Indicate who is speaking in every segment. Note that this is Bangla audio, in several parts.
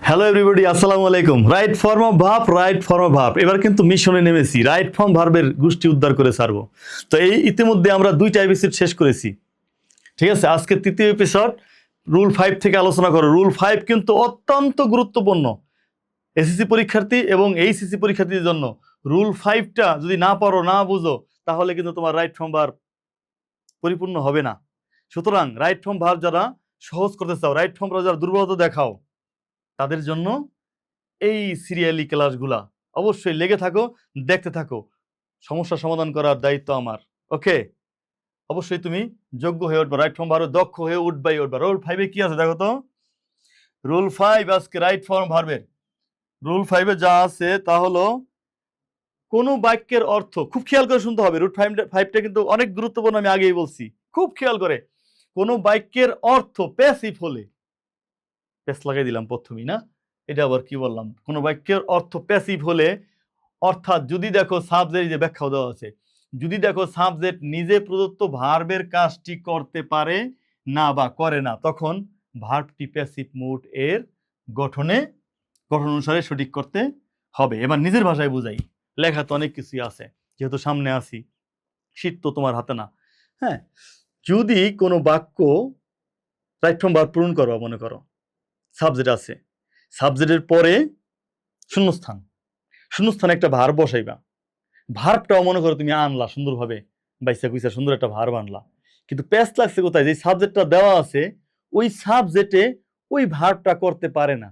Speaker 1: হ্যালো এভরিবডি, আসসালামু আলাইকুম। Right form of verb, right form of verb. এবার কিন্তু মিশনে নেমেছি, রাইট ফর্ম ভার্বের গোষ্ঠী উদ্ধার করে ছাড়বো। তো এই ইতিমধ্যে আমরা 2টা এপিসোড শেষ করেছি, ঠিক আছে। আজকে তৃতীয় এপিসোড, রুল 5 থেকে আলোচনা করো। রুল 5 কিন্তু অত্যন্ত গুরুত্বপূর্ণ এসএসসি পরীক্ষার্থী এবং এইচএসসি পরীক্ষার্থীদের জন্য। রুল 5টা যদি না পারো, না বুঝো, তাহলে কিন্তু তোমার রাইট ফর্ম ভার্ব পরিপূর্ণ হবে না। সুতরাং রাইট ফর্ম ভার্ব যারা সহজ করতে চাও, রাইট ফর্ম যারা দুর্বলতা দেখাও, তাদের জন্য এই সিরিয়ালি ক্লাসগুলা অবশ্যই লেগে থাকো, দেখতে থাকো। সমস্যা সমাধান করার দায়িত্ব আমার। ওকে, অবশ্যই তুমি যোগ্য হয়ে উঠবা, রাইট ফর্ম ভার্বে দক্ষ হয়ে উঠবাই উঠবা। রুল 5-এ কি আছে দেখো তো। রুল 5 আজকে রাইট ফর্ম ভার্বের রুল 5-এ যা আছে তা হলো, কোন বাক্যের অর্থ, খুব খেয়াল করে শুনতে হবে। রুল 5টা কিন্তু অনেক গুরুত্বপূর্ণ, আমি আগেই বলছি, খুব খেয়াল করে। কোন বাক্যের অর্থ প্যাসিভ হলে, প্যাস লাগাই দিলাম প্রথমেই না, এটা আবার কি বললাম, কোন বাক্যের অর্থ প্যাসিভ হলে, অর্থাৎ যদি দেখো সাবজেক্ট, যে ব্যাখ্যা দেওয়া আছে, যদি দেখো সাবজেক্ট নিজে প্রদত্ত ভার্বের কাজটি করতে পারে না বা করে না, তখন ভার্বটি প্যাসিভ মুড এর গঠন অনুসারে সঠিক করতে হবে। এবার নিজের ভাষায় বুঝাই, লেখা তো অনেক কিছুই আছে, যেহেতু সামনে আসি, শীত তো তোমার হাতে না। হ্যাঁ, যদি কোনো বাক্য রাইট ফর্ম ভার্ব পূরণ করো, মনে করো সাবজেক্ট আছে, সাবজেক্টের পরে শূন্যস্থান, শূন্যস্থানে একটা ভার্ব বসাইবা। ভার্বটাও মনে করো তুমি আনলা সুন্দরভাবে, বাইসা কুইসা সুন্দর একটা ভার্ব আনলা, কিন্তু প্যাচ লাগছে কোথায়, যে সাবজেক্টটা দেওয়া আছে ওই সাবজেক্টে ওই ভার্বটা করতে পারে না।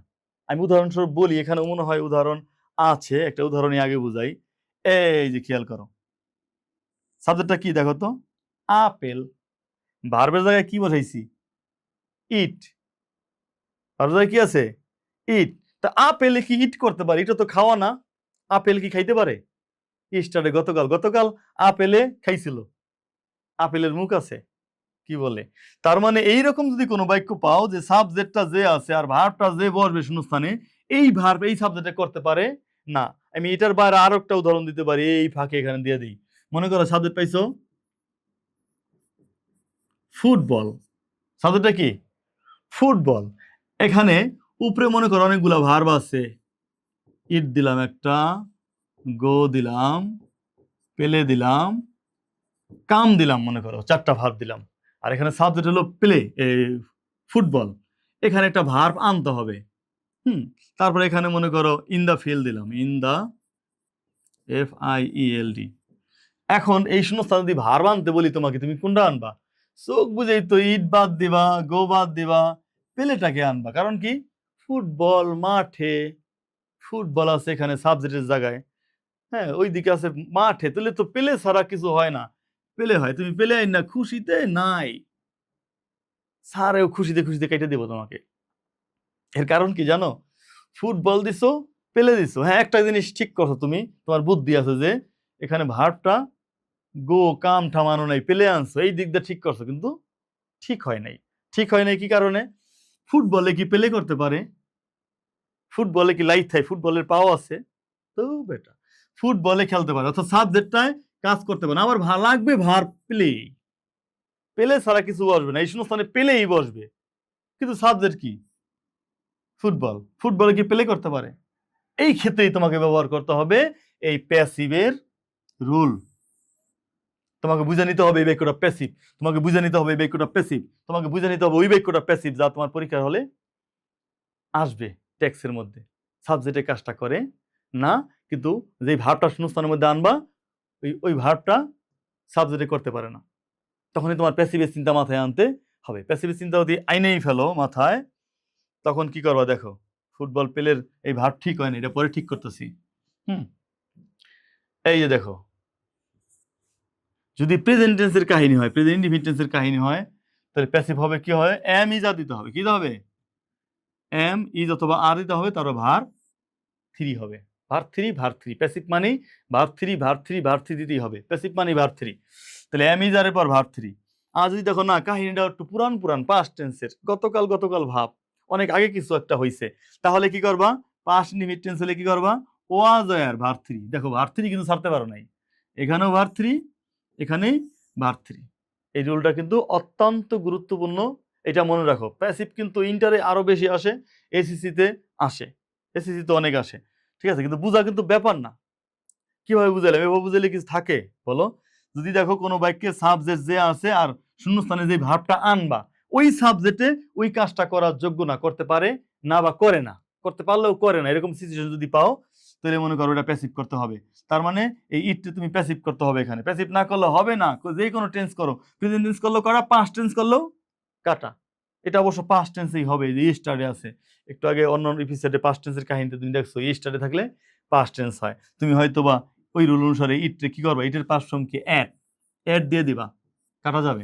Speaker 1: আমি উদাহরণস্বরূপ বলি, এখানে মনে হয় উদাহরণ আছে, একটা উদাহরণই আগে বুঝাই। এই যে খেয়াল করো, সাবজেক্টটা কি দেখো তো, আপেল। ভার্বের জায়গায় কি বসাইছি, ইট। ভার্বের জায়গায় কি আছে, ইট। তা আপেলে কি ইট করতে পারে? এটা তো খাওয়া না। আপেল কি খাইতে পারে? স্টারে গতকাল গতকাল আপেলে খাইছিল, আপেলের মুখ আছে, কি বলে। তার মানে এইরকম যদি কোনো বাক্য পাও যে সাবজেক্টটা যে আছে আর ভার্বটা যে বসবে শূন্যস্থানে, এই ভার্ব এই সাবজেক্টে করতে পারে না। আমি এটার বাইরে আরো একটা উদাহরণ দিতে পারি, এই ফাঁকে এখানে দিয়ে দিই। মনে করো সাবজেক্ট পাইছো ফুটবল, সাবজেক্টটা কি ফুটবল। এখানে উপরে মনে করো অনেকগুলা ভার্ব আছে, ইট দিলাম একটা, গো দিলাম, পেলে দিলাম, কাম দিলাম, মনে করো 4টা ভার্ব দিলাম। আর এখানে সাবজেক্ট হলো প্লে, ফুটবল। এখানে একটা ভার্ব আনতে হবে। তারপরে এখানে মনে করো ইন দা ফিল্ড দিলাম, ইন দা FIELD। এখন এই শূন্যস্থান যদি ভার্ব আনতে বলি তোমাকে, তুমি কোনটা আনবা? চোখ বুঝেই তো ইট বাদ দিবা, গো বাদ দিবা, পেলেটাকে আনবা। কারণ কি, ফুটবল মাঠে, ফুটবল আছে এখানে সাবজেক্টের জায়গায়, হ্যাঁ ওইদিকে আছে মাঠে, তাহলে তো পেলে ছাড়া কিছু হয় না, পেলে হয়। তুমি পেলে আইন না, খুশিতে নাই, স্যারেও খুশিতে খুশিতে কেটে দেবো তোমাকে। এর কারণ কি জানো, ফুটবল দিছো, পেলে দিছো। হ্যাঁ, একটা জিনিস ঠিক করছো তুমি, তোমার বুদ্ধি আছে যে এখানে ভার্বটা গো কাম ঠামানো নাই, পেলে আনছো, এই দিক দিয়ে ঠিক করছো, কিন্তু ঠিক হয় নাই। ঠিক হয় নাই কি কারণে? ফুটবলে কি পেলে করতে পারে? ফুটবলে কি লাইট থাকে? ফুটবলের পাও আছে তো বেটা, ফুটবলে খেলতে পারে, অর্থাৎ সাবজেক্টটায় কাজ করতে পারে। আবার লাগবে ভার্ব প্লে, পেলে ছাড়া কিছু বসবে না, এই শূন্যস্থানে পেলেই বসবে। কিন্তু সাবজেক্ট কি ফুটবল, ফুটবলে কি প্লে করতে পারে? এই ক্ষেত্রেই তোমাকে ব্যবহার করতে হবে এই প্যাসিভের রুল। তোমাকে বুঝে নিতে হবে এই বাক্যটা প্যাসিভ, তোমাকে বুঝে নিতে হবে এই বাক্যটা প্যাসিভ, তোমাকে বুঝে নিতে হবে ওই বাক্যটা প্যাসিভ যা তোমার পরীক্ষার হলে আসবে টেক্সটের মধ্যে। সাবজেক্টের কাজটা করে না, কিন্তু যে ভার্বটা শূন্যস্থানের মধ্যে আনবা ওই ভার্বটা সাবজেক্টে করতে পারে না। তখনই তোমার প্যাসিভের চিন্তা মাথায় আনতে হবে। প্যাসিভের চিন্তা যদি আইনেই ফেলো মাথায়, তখন কি করবা দেখো, ফুটবল পেলের এই ভার্ব ঠিক হয় না, এটা পরে ঠিক করতেছি। এই যে দেখো, যদি প্রেজেন্ট টেন্সের কাহিনী হয়, প্রেজেন্ট ইনডিফিনিট টেন্সের কাহিনী হয়, তাহলে প্যাসিভ হবে কি হয়, এম ইজ আর দিতে হবে। কি দিতে হবে? এম ইজ অথবা আর দিতে হবে, তারপর ভার থ্রি হবে। ভার থ্রি, ভার থ্রি। প্যাসিভ মানে ভার থ্রি, ভার থ্রি, ভার থ্রি দিতেই হবে। প্যাসিভ মানে ভার থ্রি। তাহলে এম ইজ আর এর পর ভার থ্রি। আর যদি দেখো না, কাহিনীটা একটু পুরান পুরান, পাস্ট টেন্সের, গতকাল গতকাল ভাব, অনেক আগে কিছু একটা হয়েছে, তাহলে কি করবা, পাস্ট ইনডিফিনিট টেন্স হলে কি করবা, ওয়াজ ওয়্যার ভার থ্রি। দেখো ভার থ্রি কিন্তু ছাড়তে পারো নাই, এখানেও ভার থ্রি, এখানে ভার থ্রি। এই রুলটা কিন্তু অত্যন্ত গুরুত্বপূর্ণ এটা মনে রাখো। প্যাসিভ কিন্তু ইন্টারে আরো বেশি আসে, এসিসিতে আসে, এসিসিতে অনেক আসে, ঠিক আছে? কিন্তু বোঝা কিন্তু ব্যাপার না। কিভাবে বুঝাইলাম? এভাবে বুঝাইলে কিছু থাকে বলো? যদি দেখো কোনো বাক্যে সাবজেক্ট যে আছে আর শূন্যস্থানে যে ভার্বটা আনবা, ওই সাবজেক্টে ওই কাজটা করার যোগ্য না, করতে পারে না বা করে না, করতে পারলেও করে না, এরকম সিচুয়েশন যদি পাও তাহলে মনে করো এটা প্যাসিভ করতে হবে। তার মানে এই ইটটা তুমি প্যাসিভ করতে হবে এখানে। প্যাসিভ না করলে হবে না, যে কোনো টেন্স করো, প্রেজেন্ট টেন্স করলেও করা, পাস্ট টেন্স করলেও কাটা। এটা অবশ্য পাস্ট টেন্সেই হবে, যে স্টারে আছে। একটু আগে অন্য এপিসোডে পাস্ট টেন্সের কাহিনীতে তুমি দেখছো, স্টারে থাকলে পাস্ট টেন্স হয়। তুমি হয়তোবা ওই রুল অনুসারে ইটরে কি করবা, ইটের পাস্ট ফর্ম কি অ্যাড, অ্যাড দিয়ে দিবা, কাটা যাবে।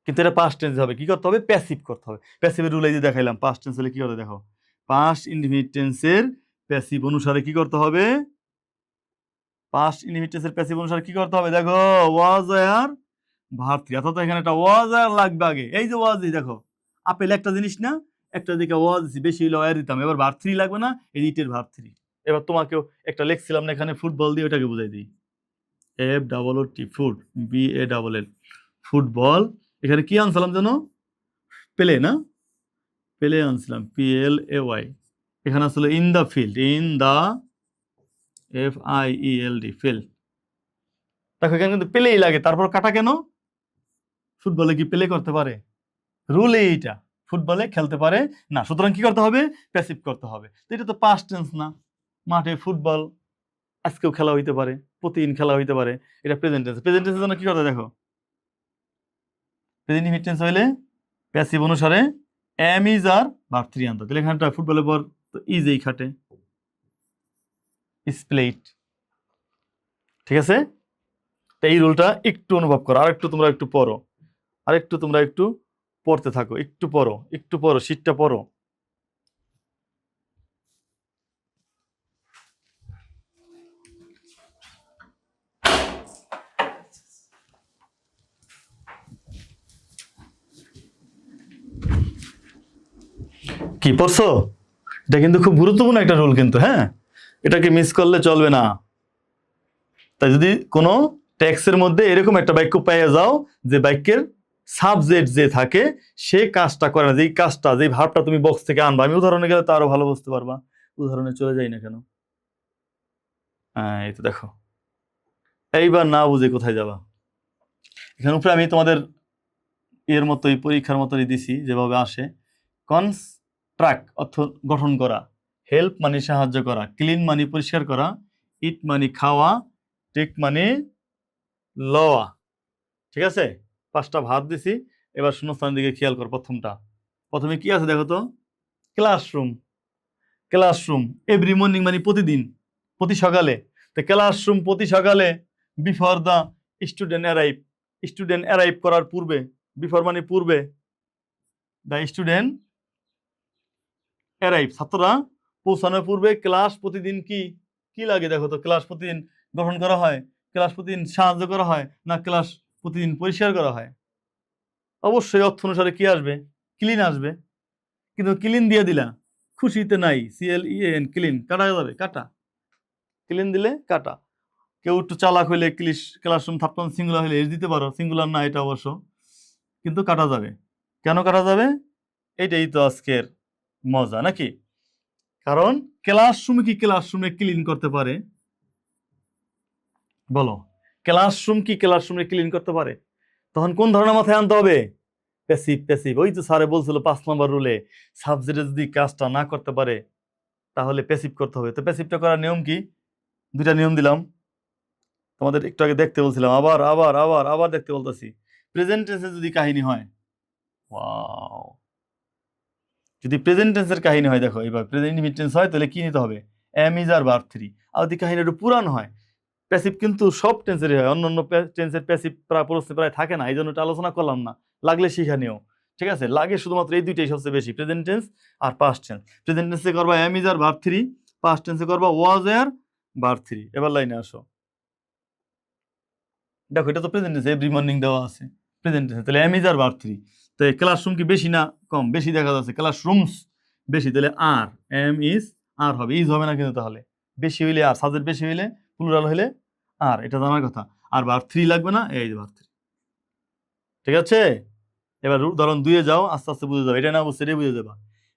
Speaker 1: কিন্তু এটা পাস্ট টেন্স হবে, কি করতে হবে, প্যাসিভ করতে হবে। প্যাসিভের রুল এই যে দেখাইলাম, পাস্ট টেন্স হলে কি করতে দেখো, পাস্ট ইনডিফিনিট টেন্সের প্যাসিভ অনুসারে কি করতে হবে, পাস্ট ইনডিফিনিট টেন্সের প্যাসিভ অনুসারে কি করতে হবে দেখো, ওয়াজ আর ভার্ব থ্রি, অর্থাৎ এখানে একটা ওয়াজ আর লাগবে আগে। এই যে ওয়াজ, দেখো আপেল একটা জিনিস না, একটা দিকে ওয়াজ বেশি হইলে ওয়ার দিতাম, এবার ভার্ব থ্রি লাগবে না, এই ইটের ভার্ব থ্রি। এবার তোমাকেও একটা লিখছিলাম না এখানে, ফুটবল দিয়ে, ওটাকে বুঝাই দিই। F double O T, food, B A double L, football. এখানে কি আনছিলাম যেন, পেলে না, পেলে আনছিলাম, পি এল এ ওয়াই। এখানে আসলে in the field, in the F I E L D, field. দেখো এখানে কিন্তু পেলেই লাগে, তারপর কাটা কেন, ফুটবলে কি পেলে করতে পারে, রুল এইটা, ফুটবলে খেলতে পারে না, সুতরাং কি করতে হবে, প্যাসিভ করতে হবে। তো এটা তো পাস্ট টেন্স না, মাঠে ফুটবল আজকেও খেলা হইতে পারে, প্রতিদিন খেলা হইতে পারে, এটা প্রেজেন্ট টেন্স। প্রেজেন্ট টেন্সের জন্য কি করতে দেখো, প্রেজেন্ট ইনডিফিনিট টেন্স হইলে প্যাসিভ অনুসারে am is are verb three আনতে, তাহলে এখানটা ফুটবলের পর তো ইজ এই খাটে, ইজ প্লেড, ঠিক আছে? তো এই রুলটা একটু অনুভব করো, আর একটু তোমরা একটু পড়ো, আর একটু তোমরা একটু পড়তে থাকো, একটু পড়ো, একটু পড়ো, শীটটা পড়ো। কি পড়ছো? এটা কিন্তু খুব গুরুত্বপূর্ণ একটা রুল কিন্তু, হ্যাঁ, এটাকে মিস করলে চলবে না। তাই যদি কোনো টেক্সের মধ্যে এরকম একটা বাক্য পেয়ে যাও যে বাক্যের সাবজেক্ট যে থাকে সে কাজটা করে না, যেই কাজটা, যেই ভাবটা তুমি বক্স থেকে আনবা, আমি উদাহরণে গেলে তো আরো ভালো বুঝতে পারবা, উদাহরণে চলে যাই না কেন। হ্যাঁ, এই তো দেখো, এইবার না বুঝে কোথায় যাবা। এখানে উপরে আমি তোমাদের এর মতোই, পরীক্ষার মতোই দিছি, যেভাবে আসে। কনস্ট্রাক্ট অর্থ গঠন করা, হেল্প মানে সাহায্য করা, ক্লিন মানে পরিষ্কার করা, ইট মানে খাওয়া, টেক মানে লওয়া, ঠিক আছে? পাঁচটা ভাত দিছি। এবার শূন্যস্থানের দিকে খেয়াল কর, প্রথমটা, প্রথমে কি আছে দেখো তো, ক্লাসরুম। ক্লাসরুম এভরি মর্নিং মানে প্রতিদিন, প্রতি সকালে। তো ক্লাসরুম প্রতি সকালে, before the student arrive, student arrive করার পূর্বে, বিফোর মানে পূর্বে, দ্য স্টুডেন্ট অ্যারাইভ ছাত্ররা পৌঁছানোর পূর্বে, ক্লাস প্রতিদিন কি কি লাগে দেখো তো, ক্লাস প্রতিদিন গঠন করা হয়, ক্লাস প্রতিদিন সাহায্য করা হয়, না ক্লাস প্রতিদিন পরিষ্কার করা হয়? অবশ্যই অর্থ অনুসারে কি আসবে, ক্লিন আসবে। কিন্তু ক্লিন দিয়ে দিলা, খুশিতে নাই, CLEAN, ক্লিন, কাটা যাবে, কাটা, ক্লিন দিলে কাটা। কেউ একটু চালাক হইলে ক্লাসরুম থার্ড পারসন সিঙ্গুলার হইলে এস দিতে পারো, সিঙ্গুলার না এটা অবশ্য, কিন্তু কাটা যাবে। কেন কাটা যাবে, এটাই তো আজকের মজা নাকি। কারণ ক্লাসরুমে কি ক্লাসরুমে ক্লিন করতে পারে, বলো, ক্লাসরুম কি ক্লাসরুমে ক্লিন করতে পারে? তখন কোন ধরনের মাথায় আনতে হবে, প্যাসিভ। প্যাসিভ, ওই তো স্যারে বলছিল 5 নম্বর রুলে, সাবজেক্টে যদি কাজটা না করতে পারে তাহলে প্যাসিভ করতে হবে। তো প্যাসিভটা করার নিয়ম কি, দুইটা নিয়ম দিলাম তোমাদের, একটু আগে দেখতে বলছিলাম, আবার আবার আবার আবার দেখতে বলতেছি। প্রেজেন্ট টেন্সে যদি কাহিনী হয়, ওয়াও, যদি প্রেজেন্ট টেন্সের কাহিনী হয়, দেখো এবার প্রেজেন্ট টেন্স হয় তাহলে কি নিতে হবে, am is are verb three. আর যদি কাহিনী একটু পুরান হয়, প্যাসিভ কিন্তু সব টেন্সেরই হয়, অন্য অন্য টেন্সের প্যাসিভ প্রায় থাকে না, এই জন্য এটা আলোচনা করলাম না, লাগলে শিখানিও, ঠিক আছে? লাগে শুধুমাত্র এই দুইটাই সবচেয়ে বেশি, প্রেজেন্ট টেন্স আর পাস্ট টেন্স। প্রেজেন্ট টেন্সে করবা am is are verb three, past টেন্সে করবা ওয়াজ আর ভার্ব থ্রি। এবার লাইনে আসো, দেখো এটা তো প্রেজেন্ট টেন্স, এভরি মর্নিং দেওয়া আছে প্রেজেন্ট টেন্স, তাহলে am is are verb three. তো ক্লাসরুম কি বেশি না কম, বেশি দেখা যাচ্ছে, ক্লাসরুমস বেশি, তাহলে আর, এম ইজ আর হবে, ইজ হবে না কিন্তু, তাহলে বেশি হইলে আর, সাবজেক্ট বেশি হইলে, প্লুরাল হইলে আর, এটা জানার কথা। আর ভার্ব থ্রি লাগবে না, এই যে ভার্ব থ্রি, ঠিক আছে? এবার ধরুন 2-এ যাও, আস্তে আস্তে বুঝে যাও, এটা না বুঝছে এটা বুঝে যাবা।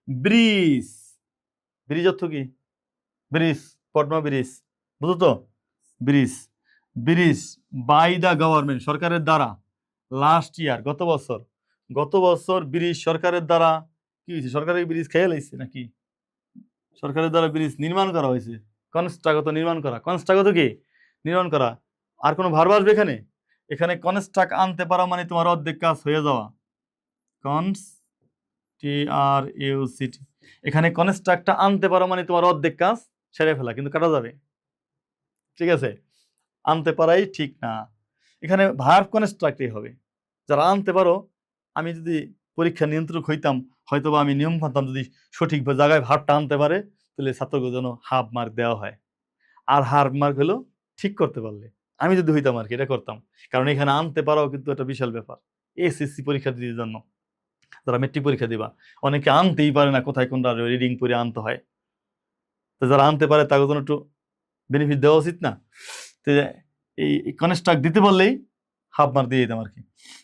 Speaker 1: ব্রিজ, ব্রিজ অর্থ কি? ব্রিজ, পদ্মা ব্রিজ, বুঝো তো? Bridge, bridge by the government, সরকারের দ্বারা, লাস্ট ইয়ার, গত বছর ব্রিজ সরকারের দ্বারা কি হয়েছে? সরকারের ব্রিজ খেয়ে লাইছে নাকি? সরকারের দ্বারা ব্রিজ নির্মাণ করা হয়েছে। কনস্ট্রাগত, নির্মাণ করা। কনস্ট্রাগত কি? নির্মাণ করা। আর কোনো ভার্ব আসবে এখানে? এখানে কনস্ট্রাক্ট আনতে পারা মানে তোমার অর্ধেক কাজ হয়ে যাওয়া। কনস্ট্রাক্ট, এখানে কনস্ট্রাক্টটা আনতে পারো মানে তোমার অর্ধেক কাজ ছেড়ে ফেলা, কিন্তু কাটা যাবে। ঠিক আছে, আনতে পারাই ঠিক না, এখানে ভার্ব কনস্ট্রাক্টই হবে। যারা আনতে পারো, আমি যদি পরীক্ষা নিয়ন্ত্রক হইতাম, হয়তো বা আমি নিয়ম মানতাম, যদি সঠিক জায়গায় ভার্বটা আনতে পারে তাহলে ছাত্রকে যেন হাফ মার্ক দেওয়া হয়। আর হাফ মার্ক হলো ঠিক করতে পারলে। আমি যদি হইতাম আর কি এটা করতাম, কারণ এখানে আনতে পারাও কিন্তু একটা বিশাল ব্যাপার। এসএসসি পরীক্ষা দিতে জন্য, যারা মেট্রিক পরীক্ষা দিবা, অনেকে আনতেই পারে না কোথায় কোনটা রিডিং করে আনতে হয়। তো যারা আনতে পারে তাদের জন্য একটু বেনিফিট দেওয়া উচিত না? তো এই কনস্ট্রাক্ট দিতে পারলেই হাফ মার্ক দিয়ে দিতাম আর কি,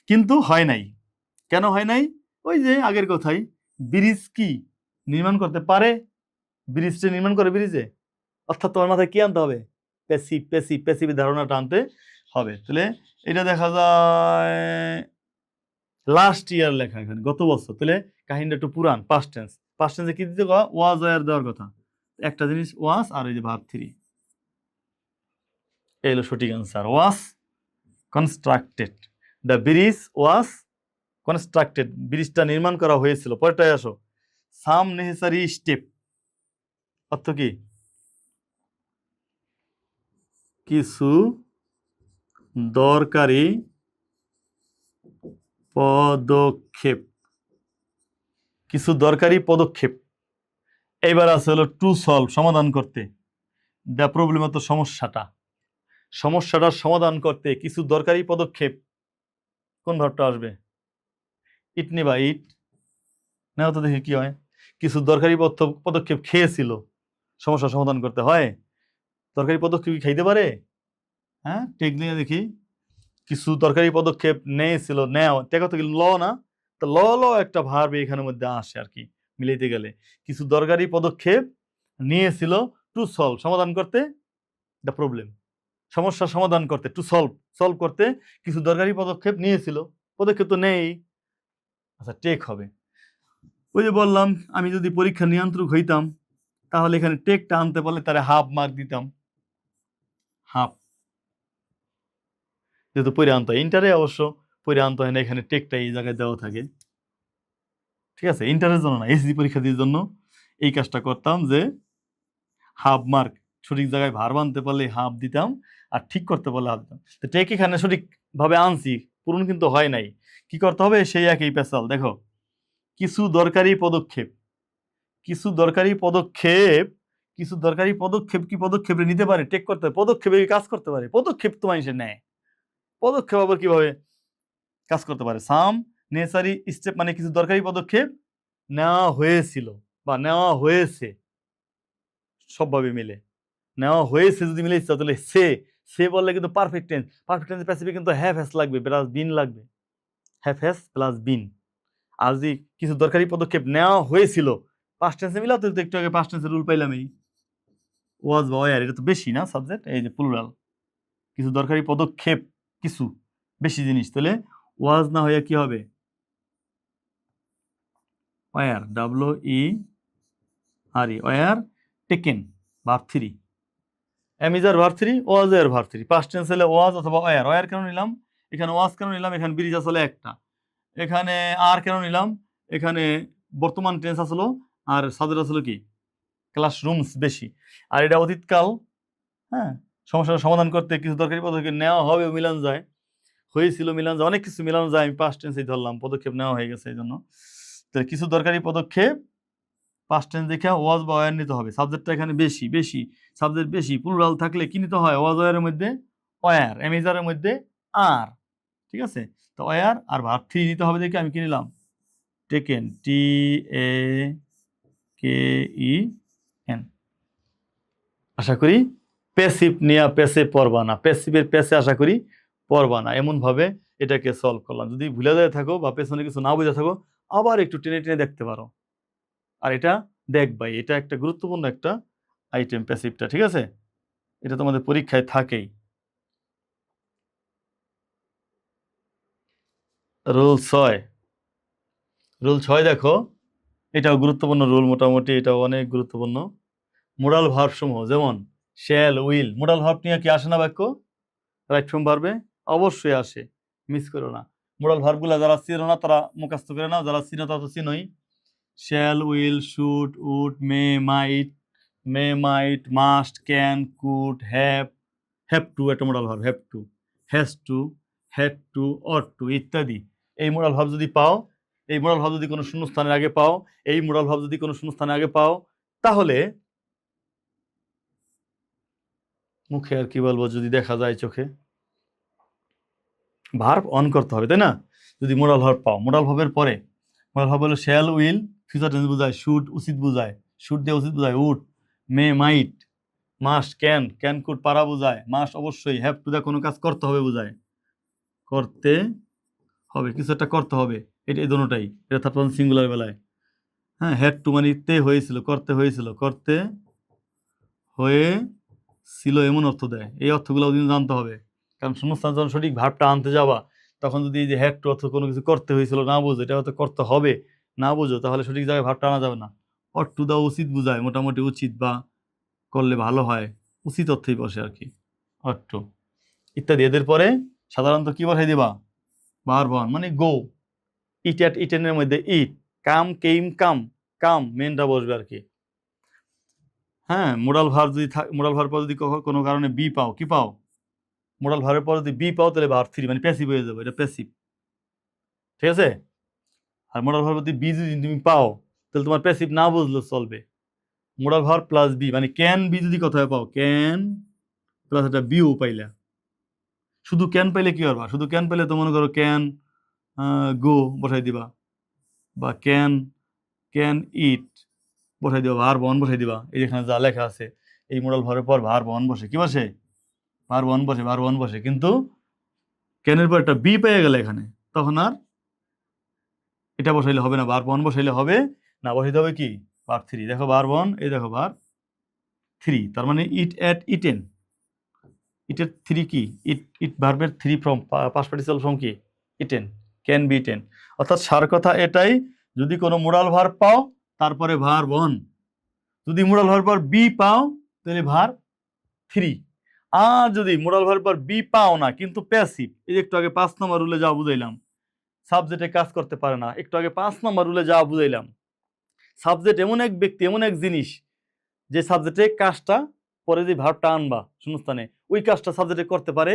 Speaker 1: কিন্তু হয় নাই। কেন হয় নাই? ওই যে আগের কথাই, ব্রিজ কি নির্মাণ করতে পারে? ব্রিজটা নির্মাণ করে ব্রিজে, অর্থাৎ তোমার মাথায় কি আনতে হবে? প্যাসিভ, প্যাসিভ, প্যাসিভের ধারণাটা আনতে হবে। তাহলে এটা দেখা যায় লাস্ট ইয়ার লেখা, এখানে গত বছর, তাহলে কাহিনীটা একটু পুরান। পাস্ট টেন্স, পাস্ট টেন্সে কি দিতে কথা? ওয়াজ ওয়ার দেওয়ার কথা। একটা জিনিস ওয়াজ, আর এই যে ভার্ব 3, এই হলো সঠিক answer. Was constructed, the bridge was constructed, ব্রিজটা নির্মাণ করা হয়েছিল। পরেরটায় আসো, সাম নেসেসারি স্টেপ অর্থ কি? কিছু দরকারি পদক্ষেপ, কিছু দরকারি পদক্ষেপ। এইবার আছে হলো টু সলভ, সমাধান করতে। দ্য প্রবলেম অর্থ সমস্যাটা, সমস্যাটার সমাধান করতে কিছু দরকারি পদক্ষেপ। কোন ভাবটা আসবে? ইট নিবা, ইট নেও তো, দেখি কি হয়। কিছু দরকারি পদক্ষেপ খেয়েছিল, সমস্যা সমাধান করতে হয়। দরকারি পদক্ষেপ কি খাইতে পারে? হ্যাঁ, টেক নিয়ে দেখি। কিছু দরকারি পদক্ষেপ নিয়েছিল, নেও টেক তো ল না, তো ল ল একটা ভার্ব এখানের মধ্যে আসে আর কি, মিলাইতে গেলে। কিছু দরকারি পদক্ষেপ নিয়েছিল, টু সলভ সমাধান করতে, দ্য প্রবলেম সমস্যা সমাধান করতে, টু সলভ সলভ করতে কিছু দরকারি পদক্ষেপ নিয়েছিল, পদক্ষেপ তো নেই। আচ্ছা, টেক হবে। ওই যে বললাম, আমি যদি পরীক্ষা নিয়ন্ত্রক হইতাম তাহলে এখানে টেকটা আনতে পারলে তারা হাফ মার্ক দিতাম। হাফ, যেহেতু পরে আনতে হয়, ইন্টারে অবশ্য পরে আনতে হয় না, এখানে টেকটা এই জায়গায় দেওয়া থাকে। ঠিক আছে, ইন্টারের জন্য না, এসএসসি পরীক্ষা দিয়ে জন্য এই কাজটা করতাম, যে হাফ মার্ক, সঠিক জায়গায় ভার্ব আনতে পারলে হাফ দিতাম, আর ঠিক করতে পারলে হাফ দিতাম। তো টেক এখানে সঠিকভাবে আনছি, পূরণ কিন্তু হয় নাই। কি করতে হবে? সেই একই পেশাল। দেখো, কিছু দরকারি পদক্ষেপ, কিছু দরকারি পদক্ষেপ, কিছু দরকারি পদক্ষেপ কি পদক্ষেপে নিতে পারে? টেক করতে পারে, পদক্ষেপে কাজ করতে পারে। পদক্ষেপ তো মানুষের নেয়, পদক্ষেপ আবার কিভাবে কাজ করতে পারে? সাম নেসারি স্টেপ মানে কিছু দরকারি পদক্ষেপ নেওয়া হয়েছিল বা নেওয়া হয়েছে, সবভাবে মিলে নেওয়া হয়েছে। যদি মিলে তাহলে সে বললে কিন্তু পারফেক্ট টেন্স, পারফেক্ট টেন্স প্যাসিফে কিন্তু হ্যাভ হ্যাজ লাগবে, প্লাস বিন লাগবে, হ্যাভ হ্যাজ প্লাস বিন। আর যদি কিছু দরকারি পদক্ষেপ নেওয়া হয়েছিল, পাস্ট টেন্সে মিলাও তো, একটু আগে পাস্ট টেন্সের রুল পাইলাম, এই ওয়াজ বা ওয়ার, এটা তো বেশি না সাবজেক্ট, এই যে প্লুরাল, কিছু দরকারি পদক্ষেপ, কিছু বেশি জিনিস, তাহলে ওয়াজ না হয়ে কি হবে? Were, WERE, were taken, verb 3, am is are verb 3, was এর ভার্ব 3। পাস্ট টেন্স হলে ওয়াজ অথবা ওয়ার। ওয়ার কেন নিলাম? এখানে ওয়াজ কেন নিলাম? এখানে ব্রিজ আসলে একটা। এখানে আর কেন নিলাম? এখানে বর্তমান টেন্স আসলো, আর সাবজেক্ট আসলো কি? ক্লাসরুমস বেশি। আর এটা অতীতকাল। হ্যাঁ, সমস্যার সমাধান করতে কিছু দরকারি পদক্ষেপ নেওয়া হবে, মিলান যায়, হয়েছিল মিলান যায়, অনেক কিছু মিলানো যায়। আমি পাস্ট টেন্সেই ধরলাম, পদক্ষেপ নেওয়া হয়ে গেছে এই জন্য। তাহলে কিছু দরকারি পদক্ষেপ, পাস্ট টেন্স দেখে ওয়াজ বা ওয়ার নিতে হবে। সাবজেক্টটা এখানে বেশি, বেশি সাবজেক্ট বেশি, প্লুরাল থাকলে কি নিতে হয়? ওয়াজ ওয়ারের মধ্যে ওয়ার, এমিজারের মধ্যে আর। ঠিক আছে, তো ওয়ার আর ভার্ব 3 নিতে হবে। দেখে আমি কি নিলাম? Taken, TAKEN। আশা করি প্যাসিভ নিয়ে প্যাসে পড়বা না, প্যাসিভের প্যাসে আশা করি পড়বা না, এমনভাবে এটাকে সলভ করলাম। যদি ভুলে যায় থাকো বা পেছনে কিছু না বুঝে থাকো, আবার একটু টেনে টেনে দেখতে পারো। আর এটা দেখবাই, এটা একটা গুরুত্বপূর্ণ একটা আইটেম প্যাসিভটা, ঠিক আছে? এটা তোমাদের পরীক্ষায় থাকেই। রুল 6, রুল 6 দেখো, এটাও গুরুত্বপূর্ণ রুল, মোটামুটি এটাও অনেক গুরুত্বপূর্ণ। মোডাল ভার্ব সমূহ যেমন শ্যাল, উইল, মোডাল ভার্ব নিয়ে কি আসে না বাক্য? রাইট ফর্ম ভার্বে অবশ্যই আসে, মিস করো না। মোডাল ভার্বগুলো যারা চিনো না তারা মুখস্থ করে নাও, যারা চিনো তারা তো চিনোই। Shall, will, should, would, may might, must, can, could, have to একটা modal verb, have to, has to, had to, ought to ইত্যাদি। এই মোডাল ভার্ব যদি পাও, এই মোডাল ভার্ব যদি কোনো শূন্যস্থানের আগে পাও, এই মোডাল ভার্ব যদি কোনো শূন্যস্থানের আগে পাও, তাহলে মুখে আর কি বলবো, যদি দেখা যায় চোখে, ভার্ব অন করতে হবে, তাই না? যদি মোডাল ভার্ব পাও, মোডাল ভার্বের পরে মোডাল ভার্ব হলো শ্যাল, উইল ফিউচার টেন্স বোঝায়, শুড উচিত বোঝায়, শুড দিয়ে উচিত বোঝায়, would may might, must can could পারা বোঝায়, মাস্ট অবশ্যই, হ্যাভ টু দা কোনো কাজ করতে হবে বোঝায়, করতে হবে, কিছু একটা করতে হবে, এটা এই দুটোটাই, এটা থার্ড পারসন সিঙ্গুলার বেলায়। হ্যাঁ, হ্যাড টু মানে তে হয়েছিল, করতে হয়েছিল, করতে হয়েছিল এমন অর্থ দেয়। এই অর্থগুলো ওদিন জানতে হবে, কারণ শূন্যস্থান যখন সঠিক ভার্বটা আনতে যাবা, তখন যদি এই যে হ্যাড টু অর্থ কোনো কিছু করতে হয়েছিল না বোঝো, এটা হয়তো করতে হবে না বোঝো, তাহলে সঠিক জায়গায় ভার্বটা আনা যাবে না। অট টু দা উচিত বোঝায়, মোটামুটি উচিত বা করলে ভালো হয়, উচিত অর্থেই বসে আর কি, অট টু ইত্যাদি। এদের পরে সাধারণত কি বসাই দিবা? ভার্ব অন মানে গো, ইট অ্যাট, ইটেনের মধ্যে ইট, কাম কেইম, কাম মেনটা বসবে আর কি। হ্যাঁ, মোডাল ভার্ব যদি মোডাল ভার্ব পর যদি কোনো কারণে বি পাও, কি পাও? মোডাল ভার্বের পর যদি বি পাও তাহলে ভার্ব 3 মানে প্যাসিভ হয়ে যাবে, এটা প্যাসিভ, ঠিক আছে? আর মোডাল ভার্ব যদি বি যদি তুমি পাও তাহলে তোমার প্যাসিভ না বুঝলেও চলবে। মোডাল ভার্ব প্লাস বি মানে ক্যান বি যদি কথায় পাও, ক্যান প্লাস একটা বিও পাইলা, শুধু ক্যান পাইলে কি করবা? শুধু ক্যান পাইলে তো মনে করো ক্যান গো বসাই দিবা, বা ক্যান ইট বসাই দিবা, ভার্ব অন বসাই দিবা, এই যেখানে যা লেখা আছে এই মোডাল ভার্বের পর ভার্ব অন বসে, কি বসে? ভার্ব অন বসে। কিন্তু ক্যানের পর একটা বি পেয়ে গেলে এখানে, তখন আর এটা বসাইলে হবে না, ভার্ব অন বসাইলে হবে না, বসাইতে হবে কি? ভার্ব 3। দেখো ভার্ব অন, এই দেখো ভার্ব 3, তার মানে ইট অ্যাট, ইটেন, ইটের 3 কি? ইট ভার্বের 3 ফর্ম, পাস্ট পার্টিসিপাল ফর্ম কি? Eaten, can be eaten. অর্থাৎ সার কথা এটাই, যদি কোনো মোডাল ভার্ব পাও তারপরে ভার্ব অন, যদি মোডাল ভার্ব পর বি পাও তাহলে ভার্ব 3। আর যদি মোডাল ভার্ব পর বি পাও না কিন্তু প্যাসিভ, এই যে একটু আগে 5 নম্বর রুলে যা বুঝাইলাম, সাবজেক্টে কাজ করতে পারে না, একটু আগে 5 নম্বর রুলে যা বুঝাইলাম, সাবজেক্ট এমন এক ব্যক্তি, এমন এক জিনিস, যে সাবজেক্টে কাজটা পরে যে ভার্বটা আনবা শূন্যস্থানে, ওই কাজটা সাবজেক্টে করতে পারে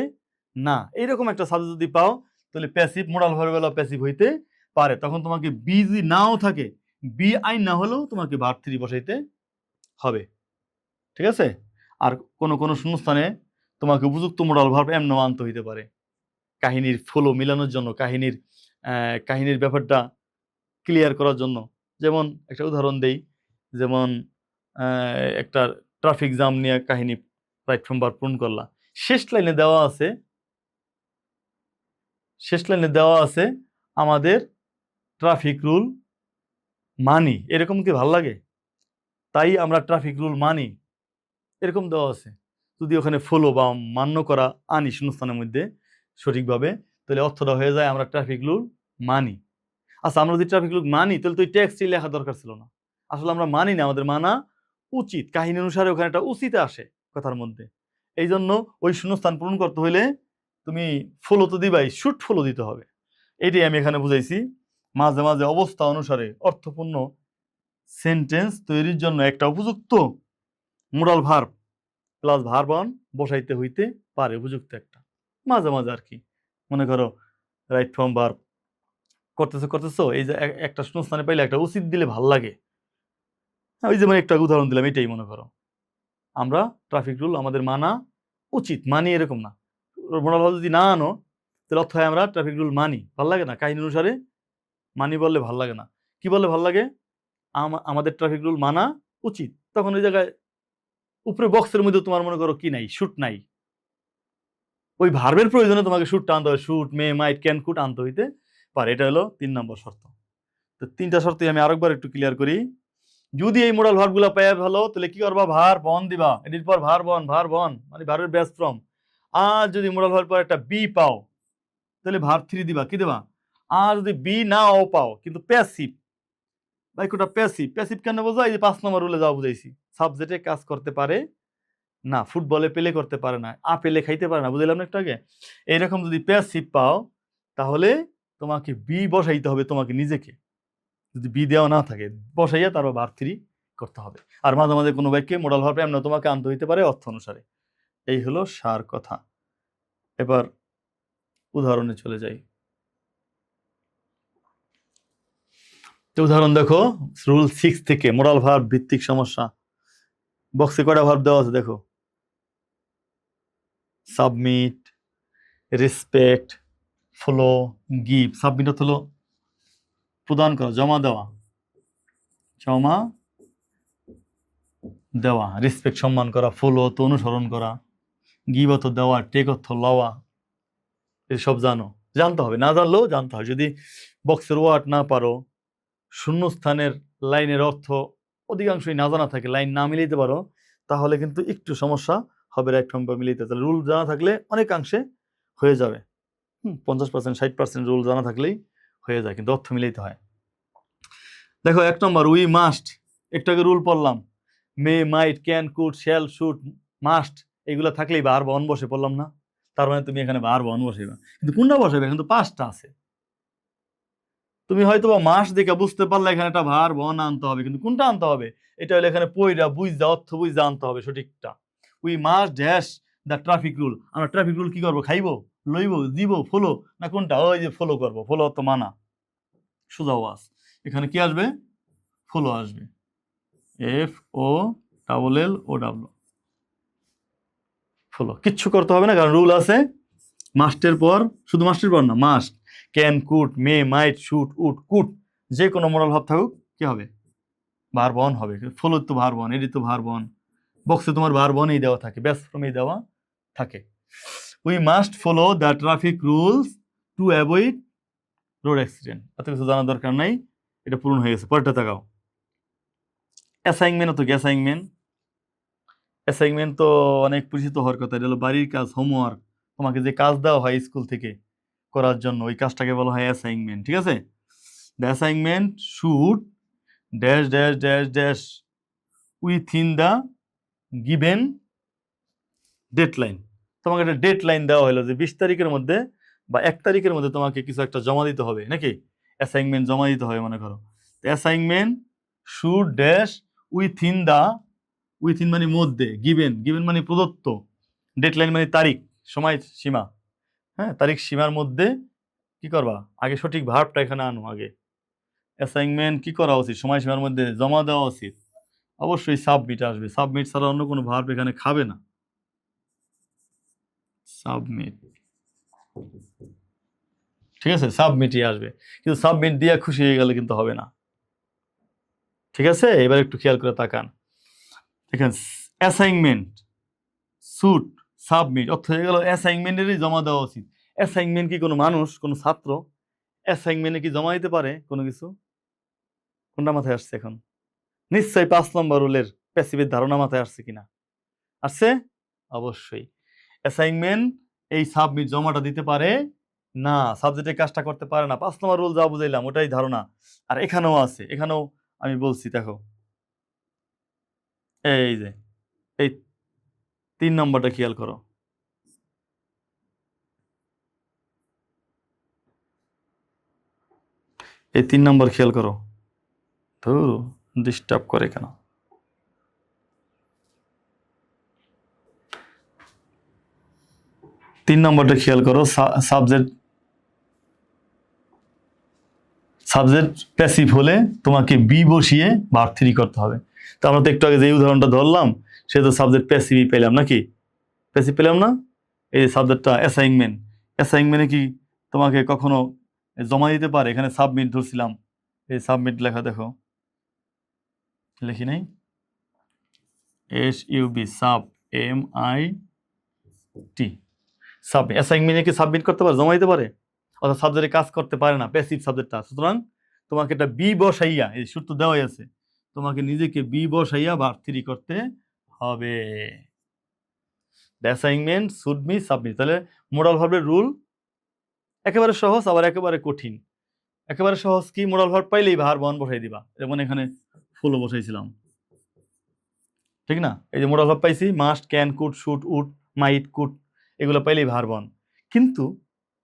Speaker 1: না, এইরকম একটা সাবজেক্ট যদি পাও তাহলে প্যাসিভ, মোডাল ভার্ব হলো প্যাসিভ হইতে পারে। তখন তোমাকে বি যদি নাও থাকে, বি আইন না হলেও তোমাকে ভার্ব 3 বসাইতে হবে, ঠিক আছে? আর কোন কোন শূন্যস্থানে তোমাকে উপযুক্ত মোডাল ভার্ব এমন আনতে হইতে পারে, কাহিনীর ফ্লো মিলানোর জন্য, কাহিনীর ব্যাপারটা ক্লিয়ার করার জন্য। যেমন একটা উদাহরণ দেই, যেমন একটা ট্রাফিক জ্যাম নিয়ে কাহিনী রাইট ফ্রম ভার্ব পূরণ করলা, শেষ লাইনে দেওয়া আছে আমাদের ট্রাফিক রুল মানি, এরকম কি ভাল লাগে? তাই আমরা ট্রাফিক রুল মানি, এরকম দেওয়া আছে। যদি ওখানে ফলো বা মান্য করা আনি শূন্যস্থানের মধ্যে সঠিকভাবে, তাহলে অর্থটা হয়ে যায় আমরা ট্রাফিক রুল মানি। আচ্ছা, আমরা যদি ট্রাফিক রুল মানি তাহলে তো ওই ট্যাক্সটি লেখা দরকার ছিল না, আসলে আমরা মানি না, আমাদের মানা উচিত, কাহিনী অনুসারে ওখানে একটা উচিত আসে কথার মধ্যে। এই জন্য ওই শূন্যস্থান পূরণ করতে হইলে তুমি ফলো তো দিবাই, শুড ফলো দিতে হবে। এটাই আমি এখানে বুঝাইছি। মাঝে মাঝে অবস্থা অনুসারে অর্থপূর্ণ সেন্টেন্স তৈরির জন্য একটা উপযুক্ত modal verb plus verb on বসাইতে হইতে পারে, উপযুক্ত একটা, মাঝে মাঝে আর কি। মনে করো রাইট ফর্ম ভার্ব করতেছো, এই যে একটা শূন্যস্থানে পাইলে একটা উচিত দিলে ভাল লাগে, ওই যে মানে একটা উদাহরণ দিলাম, এটাই মনে করো আমরা ট্রাফিক রুল আমাদের মানা উচিত, মানি এরকম না। মোডাল ভার্ব যদি না আনো তাহলে অর্থ হয় আমরা ট্রাফিক রুল মানি, ভাল লাগে না, কাহিনী অনুসারে মানি বললে ভাল লাগে না, কি বললে ভাল লাগে? আমাদের ট্রাফিক রুল মানা উচিত। তখন ওই জায়গায় উপরে বক্সের মধ্যে তোমার মনে করো কি নাই, শুট নাই, ওই ভার্বের প্রয়োজনে তোমাকে শুটটা আনতে হবে, shoot May might can could আনতে হইতে পারে। এটা হলো 3 নম্বর শর্ত। তো 3টা শর্তই আমি আরেকবার একটু ক্লিয়ার করি। যদি এই মোডাল ভার্বগুলো পেয়ে ভালো, তাহলে কি করবা, ভার বন দিবা, এটির পর ভার বন মানে ভার্বের বেস ফ্রম। আর যদি মোডাল ভার্ব পর একটা বি পাও, তাহলে ভার্ব 3 দিবা, কি দেবা। আর যদি বি নাও পাও কিন্তু প্যাসিভ, বাক্যটা প্যাসিভ, প্যাসিভ কেন বোঝা, এই যে 5 নম্বর রুলে যাওয়া বুঝাইছি, সাবজেক্টে কাজ করতে পারে না, ফুটবলে পেলে করতে পারে না, আপেলে খাইতে পারে না, বুঝলাম না একটু আগে। এইরকম যদি প্যাসিভ পাও, তাহলে তোমাকে বি বসাইতে হবে তোমাকে নিজেকে। যদি বি দেওয়া না থাকে, বসাইয়া তারপর ভার্ব 3 করতে হবে। আর মাঝে মাঝে কোনো বাক্যে মোডাল ভার্ব এমন তোমাকে আনতে হইতে পারে অর্থ অনুসারে। এই হলো সার কথা। এবার উদাহরণে চলে যাই। তো উদাহরণ দেখো, রুল 6 থেকে মোডাল ভার্ব ভিত্তিক সমস্যা। বক্সে কয়টা ভার্ব দেওয়া আছে দেখো, submit, respect, follow, give. Submit হলো প্রদান করা, জমা দেওয়া, জমা দেওয়া, রেসপেক্ট সম্মান করা, ফলো তো অনুসরণ করা, গিভ অর্থ দেওয়া, টেক অর্থ লওয়া। এসব জানতে হবে, না জানলেও জানতে হয়। যদি বক্সের ওয়ার্ড না পারো, শূন্যস্থানের লাইনের অর্থ অধিকাংশই না জানা থাকে, লাইন না মিলাইতে পারো, তাহলে কিন্তু একটু সমস্যা হবে রাইট ফর্ম মিলাইতে। তাহলে রুল জানা থাকলে অনেকাংশে হয়ে যাবে। 50% 60% রুল জানা থাকলেই হয়ে যায়, কিন্তু অর্থ মিলাইতে হয়। দেখো 1 নম্বর, উই মাস্ট, একটু আগে রুল পড়লাম, may might can could shall should must, এগুলো থাকলেই ভার্ব অন বসে, পড়লাম না। তার মানে তুমি এখানে ভার্ব অন বসাইবা, কিন্তু কোনটা বসাবে, কিন্তু 5টা আছে। তুমি হয়তো বা মাস দেখে বুঝতে পারলে এখানে একটা ভার্ব অন আনতে হবে, কিন্তু কোনটা আনতে হবে, এটা হলো এখানে পইরা বুঝা, অর্থ বুঝা আনতে হবে সঠিকটা। We must dash the traffic rule, আমরা ট্রাফিক রুল কি করবো, খাইবো, লইব, দিব, ফলো, না কোনটা, ওই যে ফলো করবো, ফলো অর্থ মানা, সোজা ওয়াজ। এখানে কি আসবে, ফলো আসবে, FOLLO, ফলো। কিচ্ছু করতে হবে না, কারণ রুল আছে। মাস্টের পর, শুধু মাস্টের পর না, must, can, could, may, might, should, would, could, যে কোনো মোরাল ভাব থাকুক, কি হবে, ভার্ব অন হবে। ফলো তো ভার্ব অন, এডি তো ভার্ব অন, বক্সে তোমার ভার্ব অনই দেওয়া থাকে, বেস ফ্রমেই দেওয়া থাকে। We must follow the traffic rules to avoid road accident. এত কিছু জানার দরকার নাই, এটা পূরণ হয়ে গেছে। পরেরটা তাকাও, অ্যাসাইনমেন্ট। তো অ্যাসাইনমেন্ট, অ্যাসাইনমেন্ট তো অনেক পরিচিত হওয়ার কথা। এটা হলো বাড়ির কাজ, হোমওয়ার্ক, তোমাকে যে কাজ দেওয়া হয় স্কুল থেকে করার জন্য, ওই কাজটাকে বলা হয় অ্যাসাইনমেন্ট, ঠিক আছে। The assignment should dash dash dash dash within the given deadline. তোমাকে একটা ডেডলাইন দেওয়া হলো যে 20 তারিখের মধ্যে বা 1 তারিখের মধ্যে তোমাকে কিছু একটা জমা দিতে হবে, নাকি অ্যাসাইনমেন্ট জমা দিতে হবে মনে করো। Assignment should dash within the, within মানে মধ্যে, গিভেন, গিভেন মানে প্রদত্ত, ডেডলাইন মানে তারিখ, সময় সীমা, হ্যাঁ, তারিখ সীমার মধ্যে কি করবা, আগে সঠিক ভার্বটা এখানে আনো। আগে অ্যাসাইনমেন্ট কি করা উচিত, সময়সীমার মধ্যে জমা দেওয়া উচিত। অবশ্যই সাবমিট আসবে, সাবমিট ছাড়া অন্য কোনো ভার্ব এখানে খাবে না। সাবমিট, ঠিক আছে, সাবমিটই আসবে। কিন্তু সাবমিট দিয়ে খুশি হয়ে গেলে কিন্তু হবে না, ঠিক আছে। এবার একটু খেয়াল করে তাকান, দেখেন অ্যাসাইনমেন্ট শুড সাবমিট অর্থ হয়ে গেল অ্যাসাইনমেন্টেরই জমা দেওয়া উচিত। অ্যাসাইনমেন্ট কি কোনো মানুষ, কোনো ছাত্র অ্যাসাইনমেন্টে কি জমা দিতে পারে কোনো কিছু? কোনটা মাথায় আসছে এখন? নিশ্চয়ই 5 নম্বর রুলের প্যাসিভের ধারণা মাথায় আসছে কিনা? আসছে, অবশ্যই। অ্যাসাইনমেন্ট এই সাবমিট জমাটা দিতে পারে না, সাবজেক্টের কাজটা করতে পারে না। 5 নম্বর রুল যা বুঝাইলাম ওটাই ধারণা। আর এখানেও আছে, এখানেও আমি বলছি, দেখো এই যে এই 3 নম্বরটা খেয়াল করো, এই 3 নম্বর খেয়াল করো, ধুর ডিস্টার্ব করে কেন। 3 নম্বরটা খেয়াল করো, সাবজেক্ট, সাবজেক্ট প্যাসিভ হলে তোমাকে বি বসিয়ে ভার্ব 3 করতে হবে। তো আমরা তো একটু আগে যে উদাহরণটা ধরলাম, সে তো সাবজেক্ট প্যাসিভই পেলাম, নাকি প্যাসিভ পেলাম না। এই সাবজেক্টটা অ্যাসাইনমেন্ট, অ্যাসাইনমেন্টে কি তোমাকে কখনো জমা দিতে পারে? এখানে সাবমিট ধরছিলাম, এই সাবমিট লেখা দেখো, লিখি নাই, SUB, সাব, MIT, অ্যাসাইনমেন্টে কি সাবমিট করতে পারে, জমা দিতে পারে, অর্থাৎ সাবজেক্টে কাজ করতে পারে না, প্যাসিভ সাবজেক্টটা। সুতরাং তোমাকে এটা বি বসাইয়া, এই সূত্র দেওয়াই আছে, তোমাকে নিজেকে বি বসাইয়া ভার্ব 3 করতে হবে। The assignment should be submit. তাহলে মোডাল ভার্বের রুল একেবারে সহজ, আবার একেবারে কঠিন। একেবারে সহজ কি, মোডাল ভার্ব পাইলেই ভার্ব অন বসাই দিবা, যেমন এখানে ফুলও বসাইছিলাম, ঠিক না? এই যে মোডাল ভার্ব পাইছি, must, can, could, should, would, might, could, এগুলো পাইলেই ভার্ব অন। কিন্তু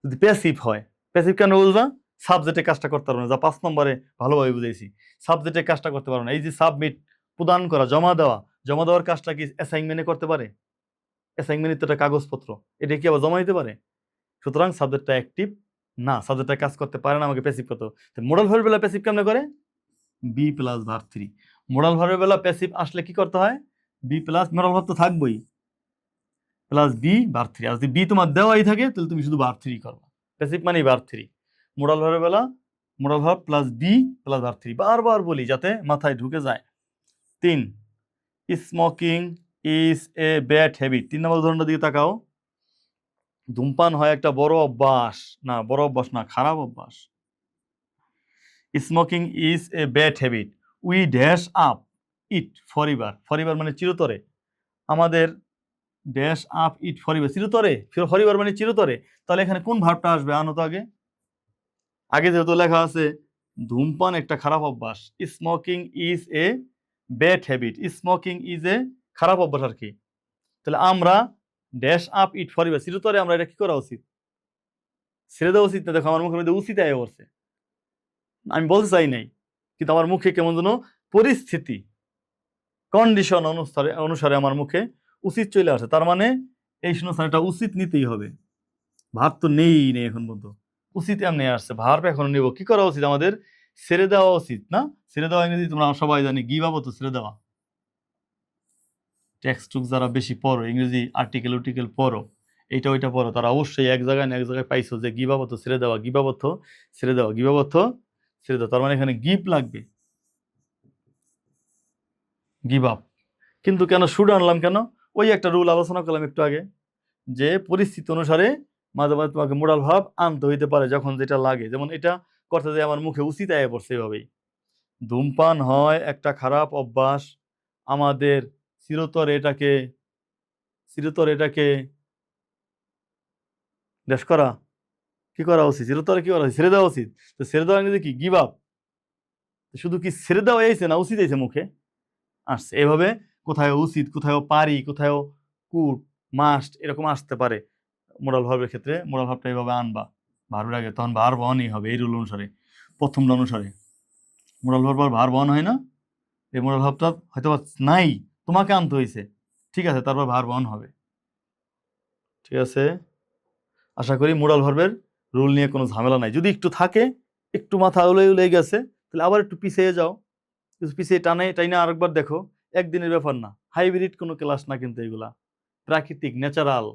Speaker 1: যদি প্যাসিভ হয়, প্যাসিভ কেন বুঝবা, সাবজেক্টে কাজটা করতে পারবো না, যা 5 নম্বরে ভালোভাবে বুঝাইছি, সাবজেক্টে কাজটা করতে পারবো না। এই যে সাবমিট, প্রদান করা, জমা দেওয়া, জমা দেওয়ার কাজটা কি অ্যাসাইনমেন্টে করতে পারে? অ্যাসাইনমেন্ট তো একটা কাগজপত্র, এটা কি আবার জমা দিতে পারে? সুতরাং সাবজেক্টটা অ্যাক্টিভ না, সাবজেক্টটা কাজ করতে পারে না, আমাকে প্যাসিভ করতে হবে। মোডাল ভার্বের বেলা প্যাসিভ কেমনে করে? B plus verb 3। মোডাল ভার্বের বেলা প্যাসিভ আসলে কি করতে হয়? বি প্লাস, মোডাল ভার্ব তো থাকবোই, প্লাস বি ভার্ব 3। আর যদি বি তোমার দেওয়াই থাকে তাহলে তুমি শুধু ভার্ব 3 করবা। প্যাসিভ মানে ভার্ব 3। মোডাল ভার্বের বেলা modal verb plus be plus verb 3, বারবার বলি যাতে মাথায় ঢুকে যায়। 3, smoking is a bad habit. 3 নম্বর উদাহরণটা দিকে তাকাও। ধূমপান হয় একটা বড় অভ্যাস, না বড় অভ্যাস না, খারাপ অভ্যাস। Smoking is a bad habit, we dash up it forever. Forever মানে চিরতরে, আমাদের ড্যাশ আপ ইট ফরএভার, চিরতরে, ফরএভার মানে চিরতরে। তাহলে এখানে কোন ভার্বটা আসবে? আনো তো আগে। আগে যেহেতু লেখা আছে ধূমপান একটা খারাপ অভ্যাস, smoking is a bad habit, smoking is এ খারাপ অভ্যাস আর কি। তাহলে আমরা ড্যাশ আপ ইট ফরএভার, চিরতরে আমরা এটা কি করা উচিত? ছেড়ে দেওয়া উচিত না। দেখো আমার মুখের মধ্যে উচিত আয় করছে, আমি বলতে চাই নাই, কিন্তু আমার মুখে কেমন যেন পরিস্থিতি, কন্ডিশন অনুসারে আমার মুখে উচিত চলে আসে। তার মানে এই শূন্যস্থানে এটা উচিত নিতেই হবে। ভার্ব তো নেই এখন পর্যন্ত, উচিত এমনি আসছে, ভার্ব এখন নেব। কি করা উচিত আমাদের? ছেড়ে দেওয়া উচিত না? ছেড়ে দেওয়া ইংরেজি তোমরা সবাই জানি, গিভ আপ, তো ছেড়ে দেওয়া। টেক্সট টুক যারা বেশি পড়ো, ইংরেজি আর্টিকেল উটিকেল পড়ো, এইটা ওইটা পড়ো, তারা অবশ্যই এক জায়গায় না এক জায়গায় পাইছো যে গিভ আপ তো ছেড়ে দেওয়া, গিভ আপ তো ছেড়ে দেওয়া, গিভ আপ তো ছেড়ে দেওয়া। তার মানে এখানে গিভ লাগবে, গিভ আপ। কিন্তু কেন শুড আনলাম কেন? ওই একটা রুল আলোচনা করলাম একটু আগে, যে পরিস্থিতি অনুসারে মাঝে মাঝে তোমাকে মোডাল ভার্ব আনতে হইতে পারে যখন যেটা লাগে। যেমন এটা করতে যে আমার মুখে উচিত আয় পড়ছে, এভাবেই ধূমপান হয় একটা খারাপ অভ্যাস, আমাদের চিরতরে এটাকে দেশ করা, কি করা উচিত? চিরতরে কি করা উচিত? ছেড়ে দেওয়া উচিত। তো ছেড়ে দেওয়া ইংরেজি কি? Give up. শুধু কি ছেড়ে দেওয়া এইছে না উচিত এইছে মুখে আসছে। এভাবে কোথায় উচিত, কোথায় পারি, কোথায় কুড, মাস্ট, এরকম আসতে পারে। মোডাল ভার্বের ক্ষেত্রে মোডাল ভার্বটা এইভাবে আনবা ভার্বের আগে, তখন ভার্ব অনই হবে এই রুল অনুসারে, প্রথম অনুসারে। মোডাল ভার্ব আর ভার্ব অন হয় না, এই মোডাল ভার্বটা হয়তো নাই, তোমাকে আনতে হয়েছে, ঠিক আছে, তারপর ভার্ব অন হবে। ঠিক আছে, আশা করি মোডাল ভার্বের রুল নিয়ে কোনো ঝামেলা নাই। যদি একটু থাকে, একটু মাথা উলে গেছে, তাহলে আবার একটু পিছিয়ে যাও, পিছিয়ে টাইনা আরেকবার দেখো। একদিনের ব্যাপার না, হাইব্রিড কোনো ক্লাস না, কিন্তু এগুলা প্রাকৃতিক, ন্যাচারাল,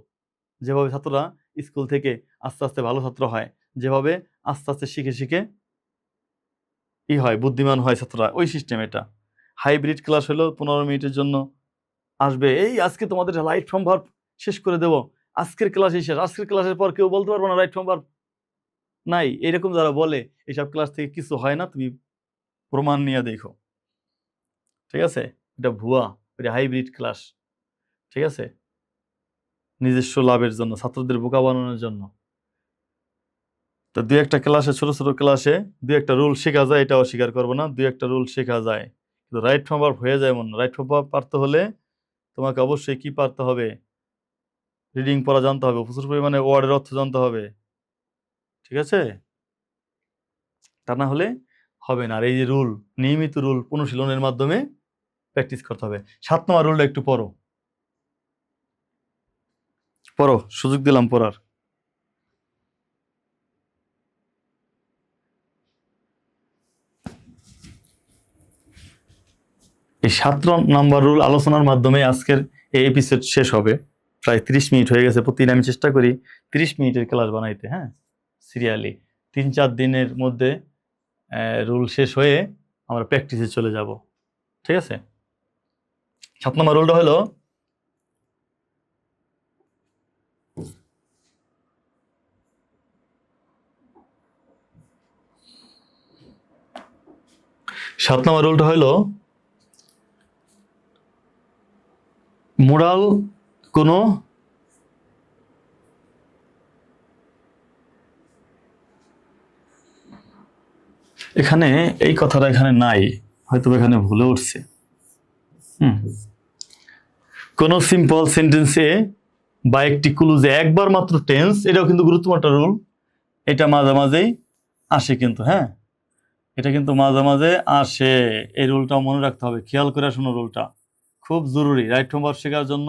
Speaker 1: যেভাবে ছাত্ররা স্কুল থেকে আস্তে আস্তে ভালো ছাত্র হয়, যেভাবে আস্তে আস্তে শিখে শিখে হয়, বুদ্ধিমান হয় ছাত্ররা, ওই সিস্টেম এটা। হাইব্রিড ক্লাস হলো 15 মিনিটের জন্য আসবে, এই আজকে তোমাদের রাইট ফ্রম ভার্ব শেষ করে দেব, আজকের ক্লাসই শেষ, আজকের ক্লাসের পর কেউ বলতে পারবো না রাইট ফ্রম ভার্ব নাই, এরকম যারা বলে, এইসব ক্লাস থেকে কিছু হয় না, তুমি প্রমাণ নিয়ে দেখো। ঠিক আছে, এটা ভুয়া, এটা হাইব্রিড ক্লাস। ঠিক আছে, নিজস্ব লাভের জন্য, ছাত্রদের বোকা বানানোর জন্য। তো দুই একটা ক্লাসে, ছোট ছোট ক্লাসে দুই একটা রুল শেখা যায়, এটা অস্বীকার করবো না, দুই একটা রুল শেখা যায়, কিন্তু রাইট ফ্রম ভার্ব হয়ে যায় মনে। রাইট ফ্রম ভার্ব পারতে হলে তোমাকে অবশ্যই কি পারতে হবে? রিডিং পড়া জানতে হবে, প্রচুর পরিমাণে ওয়ার্ডের অর্থ জানতে হবে। ঠিক আছে, তা না হলে হবে না। আর এই যে রুল, নিয়মিত রুল অনুশীলনের মাধ্যমে প্র্যাকটিস করতে হবে। 7 নম্বর রুলটা একটু পড়ো, সুযোগ দিলাম পড়ার। এই 7 নম্বর রুল আলোচনার মাধ্যমে আজকের এই এপিসোড শেষ হবে। প্রায় 30 মিনিট হয়ে গেছে, প্রতিদিন আমি চেষ্টা করি 30 মিনিটের ক্লাস বানাইতে, হ্যাঁ, সিরিয়ালি। 3-4 দিনের মধ্যে রুল শেষ হয়ে আমরা প্র্যাকটিসে চলে যাব। ঠিক আছে, 7 নম্বর রুলটা হলো 7 নম্বর রুলটা হলো মোরাল কোনো এখানে এই কথাটা এখানে নাই, হয়তো এখানে ভুলে উঠছে। কোন সিম্পল সেন্টেন্সে বা একটি ক্লুজে একবার মাত্র টেন্স, এটাও কিন্তু গুরুত্বপূর্ণ একটা রুল, এটা মাঝে মাঝেই আসে কিন্তু, হ্যাঁ এটা কিন্তু মাঝে মাঝে আসে, এই রুলটা মনে রাখতে হবে, খেয়াল করে শোনো, রুলটা খুব জরুরি রাইট ফ্রম ভার্ব শেখার জন্য,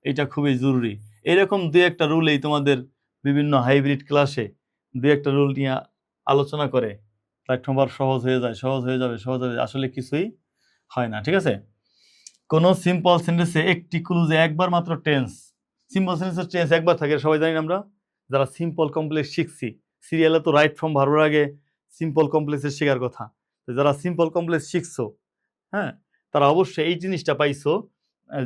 Speaker 1: এটা খুবই জরুরি। এরকম দুই একটা রুলেই তোমাদের বিভিন্ন হাইব্রিড ক্লাসে দুই একটা রুল নিয়ে আলোচনা করে রাইট ফ্রম ভার্ব সহজ হয়ে যায়, সহজ হয়ে যাবে, সহজ হয়ে যায়, আসলে কিছুই হয় না, ঠিক আছে। কোন সিম্পল সেন্টেন্সে একটি ক্লুজে একবার মাত্র টেন্স, সিম্পল সেন্টেন্সের টেন্স একবার থাকে, সবাই জানি আমরা যারা সিম্পল কমপ্লেক্স শিখছি, সিরিয়ালে তো রাইট ফ্রম ভার্বের আগে সিম্পল কমপ্লেক্সের শেখার কথা, তো যারা সিম্পল কমপ্লেক্স শিখছো, হ্যাঁ তারা অবশ্যই এই জিনিসটা পাইছো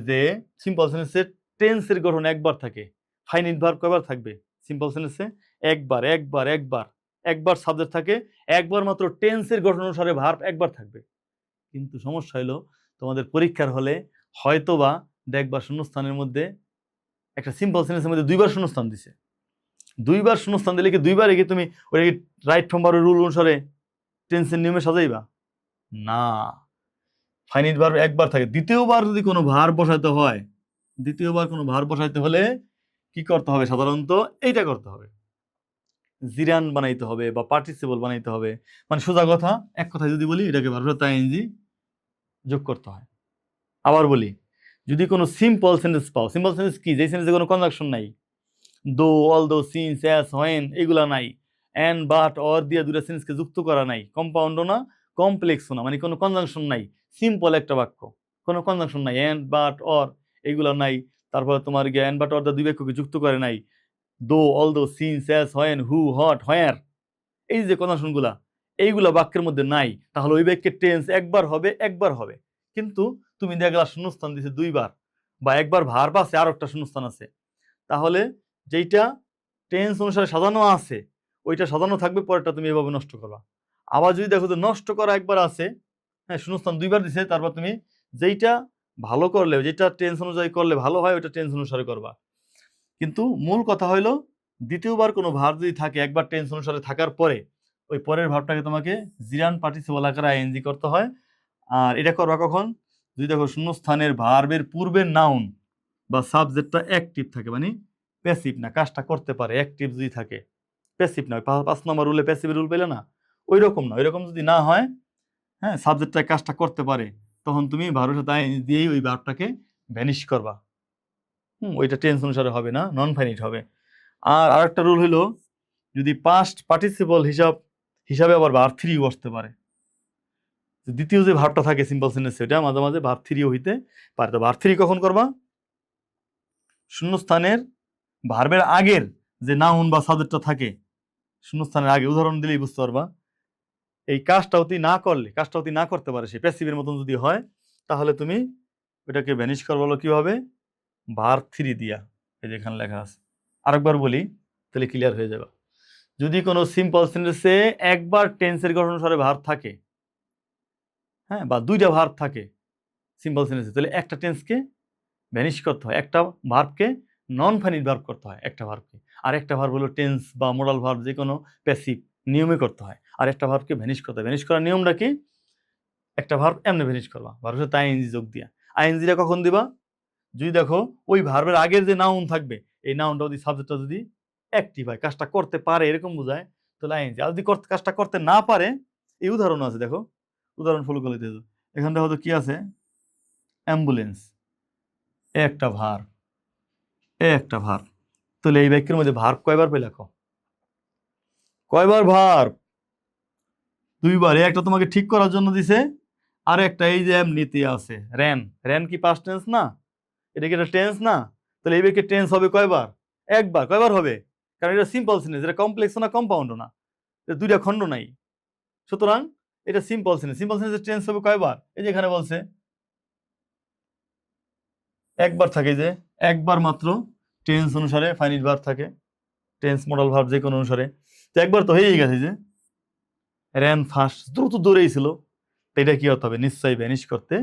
Speaker 1: যে সিম্পল সেন্টেন্সের টেন্সের গঠন একবার থাকে। ফাইনাইট ভার্ব কয়বার থাকবে সিম্পল সেন্টেন্সে? একবার, একবার, একবার, একবার সাবজেক্ট থাকে, একবার মাত্র টেন্সের গঠন অনুসারে ভার্ব একবার থাকবে। কিন্তু সমস্যা হলো তোমাদের পরীক্ষার হলে হয়তোবা দেখবা শূন্যস্থানের মধ্যে একটা সিম্পল সেন্টেন্সের মধ্যে দুইবার শূন্যস্থান দিছে, দুইবার শূন্যস্থান দিলে কি দুইবার কি তুমি ওই রাইট ফ্রম ভার্বের রুল অনুসারে টেন্সের নিয়মে সাজাইবা? না, ফাইনাইট ভার্ব একবার থাকে। দ্বিতীয়বার যদি কোনো ভার্ব বসাইতে হয়, দ্বিতীয়বার কোনো ভার্ব বসাইতে হলে কি করতে হবে? সাধারণত এইটা করতে হবে, জিরান বানাইতে হবে বা পার্টিসিপল বানাইতে হবে। মানে সোজা কথা, এক কথায় যদি বলি, এটাকে ভার্বের সাথে আইএনজি যোগ করতে হয়। আবার বলি, যদি কোনো সিম্পল সেন্টেন্স পাও, সিম্পল সেন্টেন্স কি? যে সেন্টেন্সে কোনো কনজাংশন নাই, though, although, since, as, when, এগুলা নাই, অ্যান্ড, বাট, অর দিয়ে দুটা সেন্টেন্সকে যুক্ত করা নাই, কম্পাউন্ডও না কমপ্লেক্সও না, মানে কোনো কনজাংশন নাই, সিম্পল একটা বাক্য, কোনো কনজাংশন নাই, অ্যান্ড, বাট, অর এগুলা নাই, তারপরে তোমার গিয়ে অ্যান্ড, বাট, অর দুই বাক্যকে যুক্ত করে নাই, though, although, since, as, when, who, what, where, এই যে কনজাংশনগুলা এইগুলা বাক্যের মধ্যে নাই, তাহলে ওই বাক্যের টেন্স একবার হবে, একবার হবে। কিন্তু তুমি দেখলা শূন্যস্থান দিছে দুইবার, বা একবার ভার্ব আছে আর একটা শূন্যস্থান আছে, তাহলে যেইটা টেন্স অনুসারে সাজানো আছে ওইটা সাজানো থাকবে, পরেরটা তুমি এভাবে নষ্ট করবা। আবার যদি দেখো যে নষ্ট করা একবার আছে, হ্যাঁ শূন্যস্থান দুইবার দিছে, তারপর তুমি যেইটা ভালো করলে, যেটা টেন্স অনুযায়ী করলে ভালো হয়, ওইটা টেন্স অনুসারে করবা। কিন্তু মূল কথা হইলো, দ্বিতীয়বার কোনো ভার্ব যদি থাকে একবার টেন্স অনুসারে থাকার পরে, ওই পরের ভার্বটাকে তোমাকে জিরান পার্টিসিপল আকারে আইএনজি করতে হয়। আর এটা করবা কখন? যদি দেখো শূন্যস্থানের ভার্বের পূর্বের নাউন বা সাবজেক্টটা অ্যাক্টিভ থাকে, মানে প্যাসিভ না, কাজটা করতে পারে, অ্যাক্টিভ যদি থাকে, প্যাসিভ না, 5 নম্বর রুলে প্যাসিভের রুল পেলে না, ওই রকম না, ওই রকম যদি না হয়, হ্যাঁ সাবজেক্টটা কাজটা করতে পারে, তখন তুমি ভার্বের সাথে আইএনজি দিয়েই ওই ভার্বটাকে ভ্যানিশ করবা। ওইটা টেন্স অনুসারে হবে না, নন ফাইনাইট হবে। আর আরেকটা রুল হলো, যদি পাস্ট পার্টিসিপল হিসাবে আবার ভার্ব থ্রি বসতে পারে, দ্বিতীয় যে ভার্বটা থাকে সিম্পল সেন্টেন্সে, ওটা মাঝে মাঝে ভার্ব থ্রিও হইতে পারে। তো ভার্ব থ্রি কখন করবা? শূন্যস্থানের ভার্বের আগের যে নাউন বা সাবজেক্টটা থাকে শূন্যস্থানের আগে, উদাহরণ দিলেই বুঝতে পারবা, এই কাজটা অতি না করলে, কাজটা অতি না করতে পারে, সে প্যাসিভের মতন যদি হয়, তাহলে তুমি ওটাকে ভ্যানিশ করবা হলো কিভাবে? ভার্ব থ্রি দিয়া, এই যে এখানে লেখা আছে। আরেকবার বলি, তাহলে ক্লিয়ার হয়ে যাবে। যদি কোনো সিম্পল সেন্টেন্সে একবার টেন্সের গঠন অনুসারে ভার্ব থাকে, হ্যাঁ বা দুইটা ভার্ব থাকে সিম্পল সেন্টেন্সে, তাহলে একটা টেন্সকে ভ্যানিশ করতে হয়, একটা ভার্বকে নন ফাইনাইট ভার্ব করতে হয় একটা ভার্বকে, আর একটা ভার্ব হলো টেন্স বা মোডাল ভার্ব, যে কোনো প্যাসিভ নিয়মে করতে হয়, আর একটা ভার্বকে ভ্যানিশ করতে হয়। ভ্যানিশ করার নিয়মটা কি? একটা ভার্ব এমনি ভ্যানিশ করবা, ভার্বের সাথে আইএনজি যোগ দিয়া। আইএনজিটা কখন দিবা? যদি দেখো ওই ভার্বের আগের যে নাউন থাকবে, এই নাউনটা যদি সাবজেক্টটা যদি অ্যাক্টিভ হয়, কাজটা করতে পারে এরকম বোঝায়, তাহলে আইএনজি। আর যদি কাজটা করতে না পারে, এই উদাহরণ আছে, দেখো উদাহরণ ফলো করে দিতে। এখান দেখো তো কি আছে? অ্যাম্বুলেন্স, এ একটা ভার্ব, এ একটা ভার্ব, তাহলে এই বাক্যের মধ্যে ভার্ব কয়বার পেয়ে লেখো? কয়বার ভার্ব? দুইবার। একটা তোমাকে ঠিক করার জন্য দিছে, আর একটা এই যে এমনিতে আছে, র্যান। র্যান কি পাস্ট টেন্স না? এটা কি একটা টেন্স না? তাহলে এই বাক্যের টেন্স হবে কয়বার? একবার। কয়বার হবে? কারণ এটা সিম্পল সেন্টেন্স, এটা কমপ্লেক্সও না কম্পাউন্ডও না, এটা দুইটা খণ্ড নাই, সুতরাং এটা সিম্পল সেন্টেন্স। সিম্পল সেন্টেন্সের টেন্স হবে কয়বার? এই যে এখানে বলছে একবার থাকে, যে একবার মাত্র টেন্স অনুসারে ফাইনাইট ভার্ব থাকে, টেন্স মডাল ভার্ব যে কোনো অনুসারে। তো একবার তো হয়েই গেছে, যে র্যান ফাস্ট, দ্রুত দৌড়েইছিল, তো এটা কি হতে হবে, নিশ্চয়ই ভ্যানিশ করতে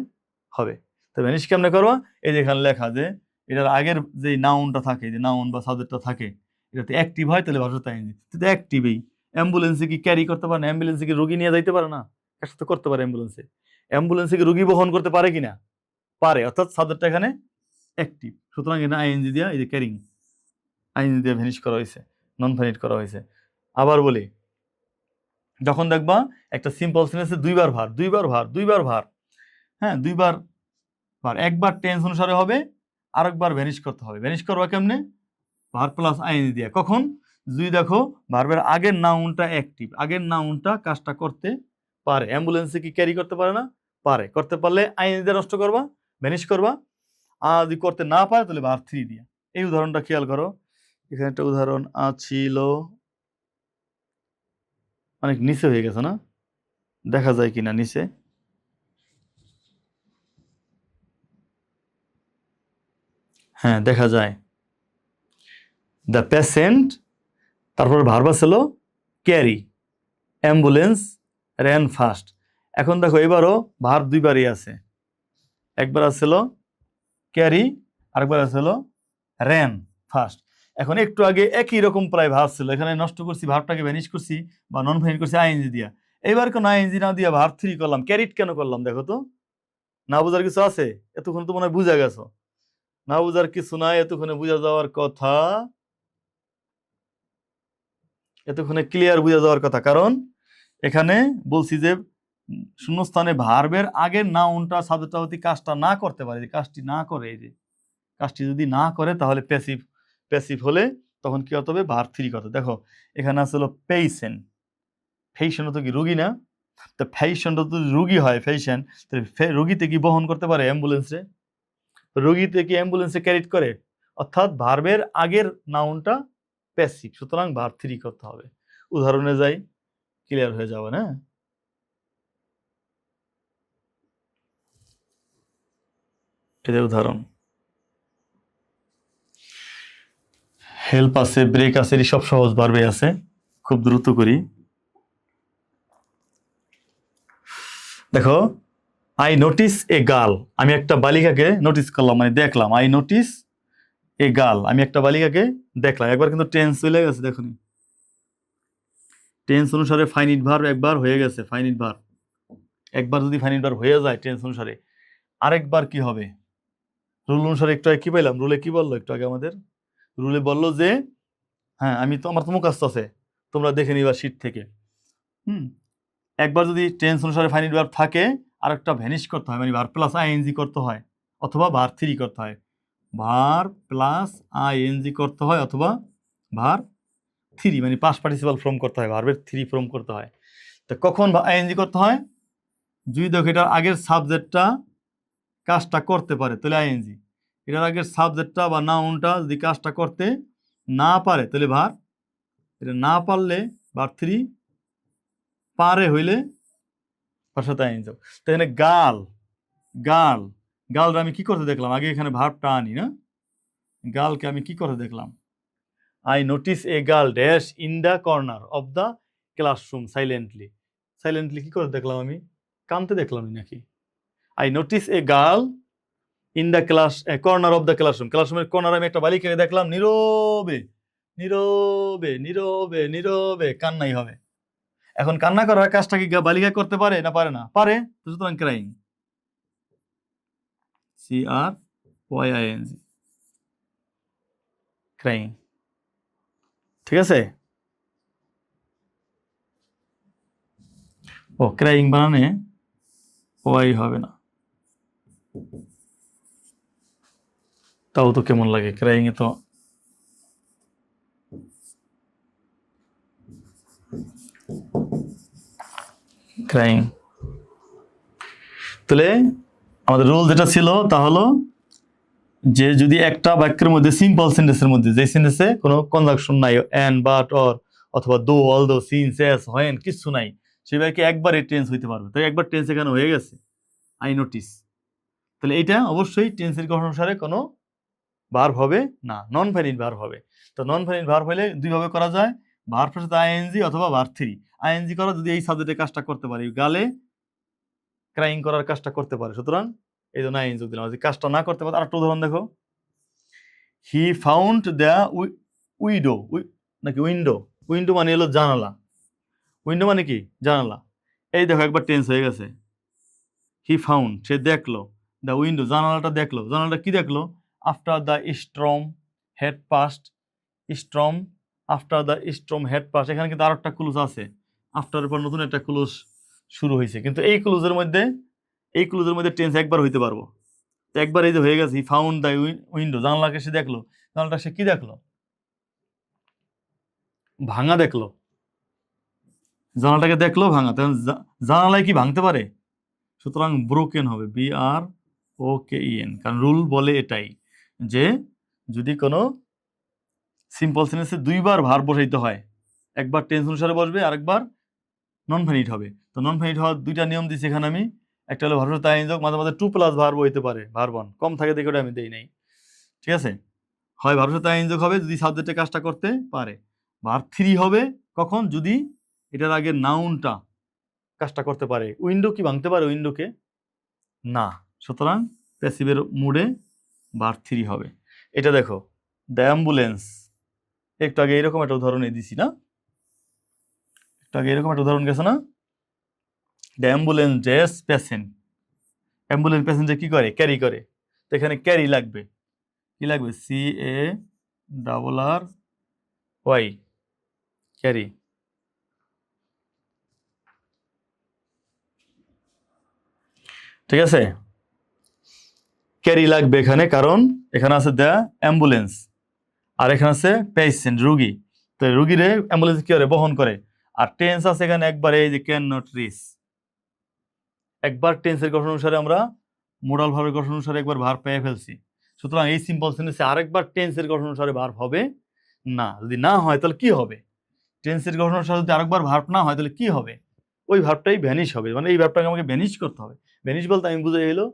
Speaker 1: হবে। তো ভ্যানিশ কেমনে করবা, এই যে এখানে লেখা যে এটার আগের যে নাউনটা থাকে, যে নাউন বা সাবজেক্টটা থাকে, এটাতে অ্যাক্টিভ হয় তাহলে ভার্ব আইএনজি। তো অ্যাক্টিভই। অ্যাম্বুলেন্সে কি ক্যারি করতে পারে না? অ্যাম্বুলেন্সে কি রোগী নিয়ে যাইতে পারে না? কার সাথে করতে পারে অ্যাম্বুলেন্সে? অ্যাম্বুলেন্সে কি রোগী বহন করতে পারে কিনা? পারে, অর্থাৎ সাবজেক্টটা এখানে অ্যাক্টিভ। সুতরাং এখানে আইএনজি দিয়া, এই যে ক্যারিং, আইএনজি দিয়ে ভ্যানিশ করা হয়েছে, নন ফাইনিট করা হয়েছে। আবার বলি, যখন দেখবা একটা সিম্পল সেন্টেন্সে দুইবার ভার, হ্যাঁ, দুইবার ভার, একবার টেন্স অনুসারে হবে, আরেকবার ভ্যানিশ করতে হবে। ভ্যানিশ করবা কেমনে? ভার প্লাস আইএনজি দিয়া। কখন? যদি দেখো ভার্বের আগের নাউনটা অ্যাক্টিভ, আগের নাউনটা কাজটা করতে পারে। অ্যাম্বুলেন্সে কি ক্যারি করতে পারে না? পারে। করতে পারলে আইএনজি দিয়ে নষ্ট করবা, ভ্যানিশ করবা। আর যদি করতে না পারে তাহলে ভার থ্রি দিয়া। এই উদাহরণটা খেয়াল করো, এখানে একটা উদাহরণ ছিল, অনেক নিচে হয়ে গেছে না, দেখা যায় কিনা নিচে? হ্যাঁ, দেখা যায়। দ্য পেশেন্ট, তারপর ভার্ব ছিল ক্যারি, অ্যাম্বুলেন্স র্যান ফাস্ট। এখন দেখো এবারও ভার্ব দুইবারই আছে, একবার আছিল ক্যারি, আরেকবার আছিল র্যান ফাস্ট। এখন একটু আগে একই রকম প্রায় ভার্ব ছিল, এখানে নষ্ট করছি, ভার্বটাকে ভ্যানিশ করছি বা নন ভ্যানিশ করছি আইএনজি দিয়া। এবার কোনো আইএনজি না দিয়া ভার্ব থ্রি করলাম। ক্যারিট কেন করলাম দেখো তো? না বুঝার কিছু আছে? এতক্ষণ তো মনে হয় বুঝা গেছো। না বুঝার কিছু নাই, এতক্ষণে বুঝা যাওয়ার কথা, এতক্ষণে ক্লিয়ার বুঝা যাওয়ার কথা। কারণ এখানে বলছি যে শূন্যস্থানে ভার্বের আগের নাউনটা সাবজেক্টটা যদি কাজটা না করতে পারে, কাজটি না করে, এই যে কাজটি যদি না করে তাহলে প্যাসিভ, প্যাসিভ হলে তখন কি হতে হবে? ভার্ব থ্রি করতে। দেখো এখানে আসলে পেইসেন্ট, ফেইশন তো কি রুগী না? তো ফেইশনটা যদি রুগী হয়, ফেইশন, তাহলে রুগীতে কি বহন করতে পারে? অ্যাম্বুলেন্সে। রোগীতে কি অ্যাম্বুলেন্সে ক্যারিট করে? অর্থাৎ ভার্বের আগের নাউনটা প্যাসিভ, সুতরাং ভার্ব থ্রি করতে হবে। উদাহরণে যাই, ক্লিয়ার হয়ে যাবে না? এটা উদাহরণ, হেল্প আছে, ব্রেক আছে, এই সব সহজ ভার্বে আছে। খুব দ্রুত করি। দেখো, আই নোটিস এ গার্ল, আমি একটা বালিকাকে নোটিস করলাম, মানে দেখলাম। আই নোটিস এ গার্ল, আমি একটা বালিকাকে দেখলাম। একবার কিন্তু টেন্স চলে গেছে, দেখুন টেন্স অনুসারে ফাইনিট ভার্ব একবার হয়ে গেছে। ফাইনিট ভার্ব একবার যদি ফাইনিট ভার্ব হয়ে যায় টেন্স অনুসারে, আরেকবার কি হবে? রুল অনুসারে একটু আগে কি পাইলাম? রুলে কি বললো একটু আগে আমাদের? রুলে বললো যে, হ্যাঁ আমি তো, আমার তো মুখস্থ আছে, তোমরা দেখে নিবা শীট থেকে। একবার যদি টেন্স অনুসারে ফাইনিট ভার্ব থাকে, আরেকটা ভ্যানিশ করতে হয়, মানে ভার্ব প্লাস আইএনজি করতে হয়, অথবা ভার্ব থ্রি করতে হয়। ভার্ব প্লাস আইএনজি করতে হয়, অথবা ভার্ব থ্রি, মানে পাস্ট পার্টিসিপাল ফর্ম করতে হয়, ভার্বের থ্রি ফর্ম করতে হয়। তো কখন আইএনজি করতে হয়? যদি দেখো এটার আগের সাবজেক্টটা কাজটা করতে পারে তাহলে আইএনজি, এটার আগের সাবজেক্টটা বা নাউনটা যদি কাজটা করতে না পারে তাহলে ভার্ব, এটা না পারলে ভার্ব থ্রি, পারে হইলে তার সাথে আইএনজি। তো এখানে গার্ল, গার্ল, গার্লরা আমি কি করতে দেখলাম? আগে এখানে ভার্বটা আনি না, গার্লকে আমি কি করতে দেখলাম? I notice a girl dash in the corner of the classroom silently. Silently কি করে দেখলাম আমি? কানতে দেখলাম নাকি? I notice a girl in the class corner of the classroom, ক্লাসরুমের কর্নারে আমি একটা বালিকাকে দেখলাম নীরবে, নীরবে, নীরবে, নীরবে, কান্নাই হবে। এখন কান্না করার কাজটা কি বালিকা করতে পারে না পারে না? পারে। সুতরাং crying, C R Y I N G, crying. ঠিক আছে? ও ক্রাইং বানানে ওয়াই হবে না, তাও তো কেমন লাগে ক্রাইং এ তো। ক্রাইং, তাহলে আমাদের রুল যেটা ছিল তা হলো যে যদি একটা বাক্যের মধ্যে, সিম্পল সেন্টেন্সের মধ্যে, যে সেন্টেন্সে কোনো কনজাংশন নাই, এন্ড, বাট, অর, অথবা দো, অলদো, সিন্স, এস, হোয়েন, কিছু নাই, সেই বাক্যে একবারে টেন্স হইতে পারবে। তাই একবার টেন্স এখানে হয়ে গেছে, আই নোটিস। তাহলে এইটা অবশ্যই টেন্সের গঠন অনুসারে কোনো ভার্ব হবে না, নন ভ্যালিড ভার্ব হবে। তো নন ভ্যালিড ভার্ব হলে দুইভাবে করা যায়, ভার্বের সাথে আইএনজি অথবা ভার্ব থ্রি। আইএনজি করা যদি এই সাবজেক্টে কাজটা করতে পারি, গালে ক্রাইং করার কাজটা করতে পারে, সুতরাং এই জন্য আইএনজি যোগ দিলাম। যদি কাজটা না করতে পারে, আরেকটা উদাহরণ দেখো, হি ফাউন্ড দ্য উইডো, নাকি উইন্ডো, উইন্ডো মানে হলো জানালা, উইন্ডো মানে কি জানালা। এই দেখো একবার টেন্স হয়ে গেছে, হি ফাউন্ড সে দেখলো, দ্য উইন্ডো জানালাটা দেখলো, জানালাটা কি দেখলো, after the storm head past, storm after the storm head past. এখানে কিন্তু আরেকটা ক্লুজ আছে, আফটারের পর নতুন একটা ক্লুজ শুরু হয়েছে, কিন্তু এই ক্লুজের মধ্যে টেন্স একবার হইতে পারবো। তো একবার এই যে হয়ে গেছে, হি ফাউন্ড দ্য উইন্ডো, জানালাকে সে দেখলো, জানালাটা সে কি দেখলো, ভাঙা দেখলো, জানালাটাকে দেখলো ভাঙা, তখন জানালায় কি ভাঙতে পারে, সুতরাং ব্রোকেন হবে, BROKEN, কারণ রুল বলে এটাই যে যদি কোনো সিম্পল সেন্টেন্সে দুইবার ভার্ব বসাইতে হয়, একবার টেন্স অনুসারে বসবে, আরেকবার নন ফাইনিট হবে। তো নন ফাইনিট হওয়ার দুইটা নিয়ম দিচ্ছি এখানে আমি, একটা হলো ভার্বের সাথে আইএনজি যোগ, মাঝে মাঝে 2+ ভার্ব হইতে পারে, ভার্ব 1 কম থাকে দেখে ওটা আমি দেই নাই, ঠিক আছে। হয় ভার্বের সাথে আইএনজি যোগ হবে যদি সাবজেক্টে কাজটা করতে পারে, ভার্ব 3 হবে কখন, যদি এটার আগে নাউনটা কাজটা করতে পারে। উইন্ডো কি ভাঙতে পারে উইন্ডোকে, না, সুতরাং প্যাসিভের মুডে ভার্ব 3 হবে। এটা দেখো, দ্য অ্যাম্বুলেন্স, একটু আগে এরকম একটা উদাহরণ দিছি না, একটু আগে এরকম একটা উদাহরণ গেছে না, the ambulance dress patient, ambulance পেশেন্টে কি করে, ক্যারি করে, তো এখানে ক্যারি লাগবে, কি লাগবে, CARRY, ক্যারি, ঠিক আছে, ক্যারি লাগবে এখানে, কারণ এখানে আছে দ্য অ্যাম্বুলেন্স আর এখানে আছে পেশেন্ট, রুগী, তো রুগীরে অ্যাম্বুলেন্স কি করে, বহন করে। আর টেন্স আছে এখানে একবার, এই যে ক্যান নট রিচ, একবার টেন্সের গঠন অনুসারে আমরা মোডাল ভার্বের গঠন অনুসারে একবার ভার্ব পেয়ে ফেলছি, সুতরাং এই সিম্পল সেন্টেন্সে আরেকবার টেন্সের গঠন অনুসারে ভার্ব হবে না। যদি না হয় তাহলে কি হবে, টেন্সের গঠন অনুসারে যদি আরেকবার ভার্ব না হয় তাহলে কি হবে, ওই ভার্বটাই ভ্যানিশ হবে, মানে এই ভার্বটাকে আমাকে ভ্যানিশ করতে হবে। ভ্যানিশ বলতে আমি বুঝে এলো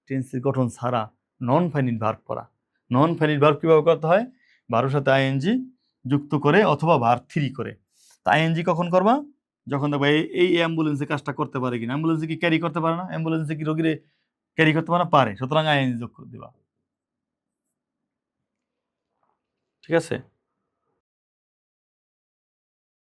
Speaker 1: টেন্সের গঠন ছাড়া নন ফাইনিট ভার্ব করা। নন ফাইনিট ভার্ব কিভাবে করতে হয়, ভার্বের সাথে আইএনজি যুক্ত করে অথবা ভার্ব 3 করে। তা আইএনজি কখন করবা, যখন দেখবা এই অ্যাম্বুলেন্সে কাজটা করতে পারে কিনা, অ্যাম্বুলেন্সে কি ক্যারি করতে পারে না, অ্যাম্বুলেন্সে কি রোগীরে ক্যারি করতে পারে না, পারে, সুতরাং আইএনজি যোগ করে দিবা, ঠিক আছে।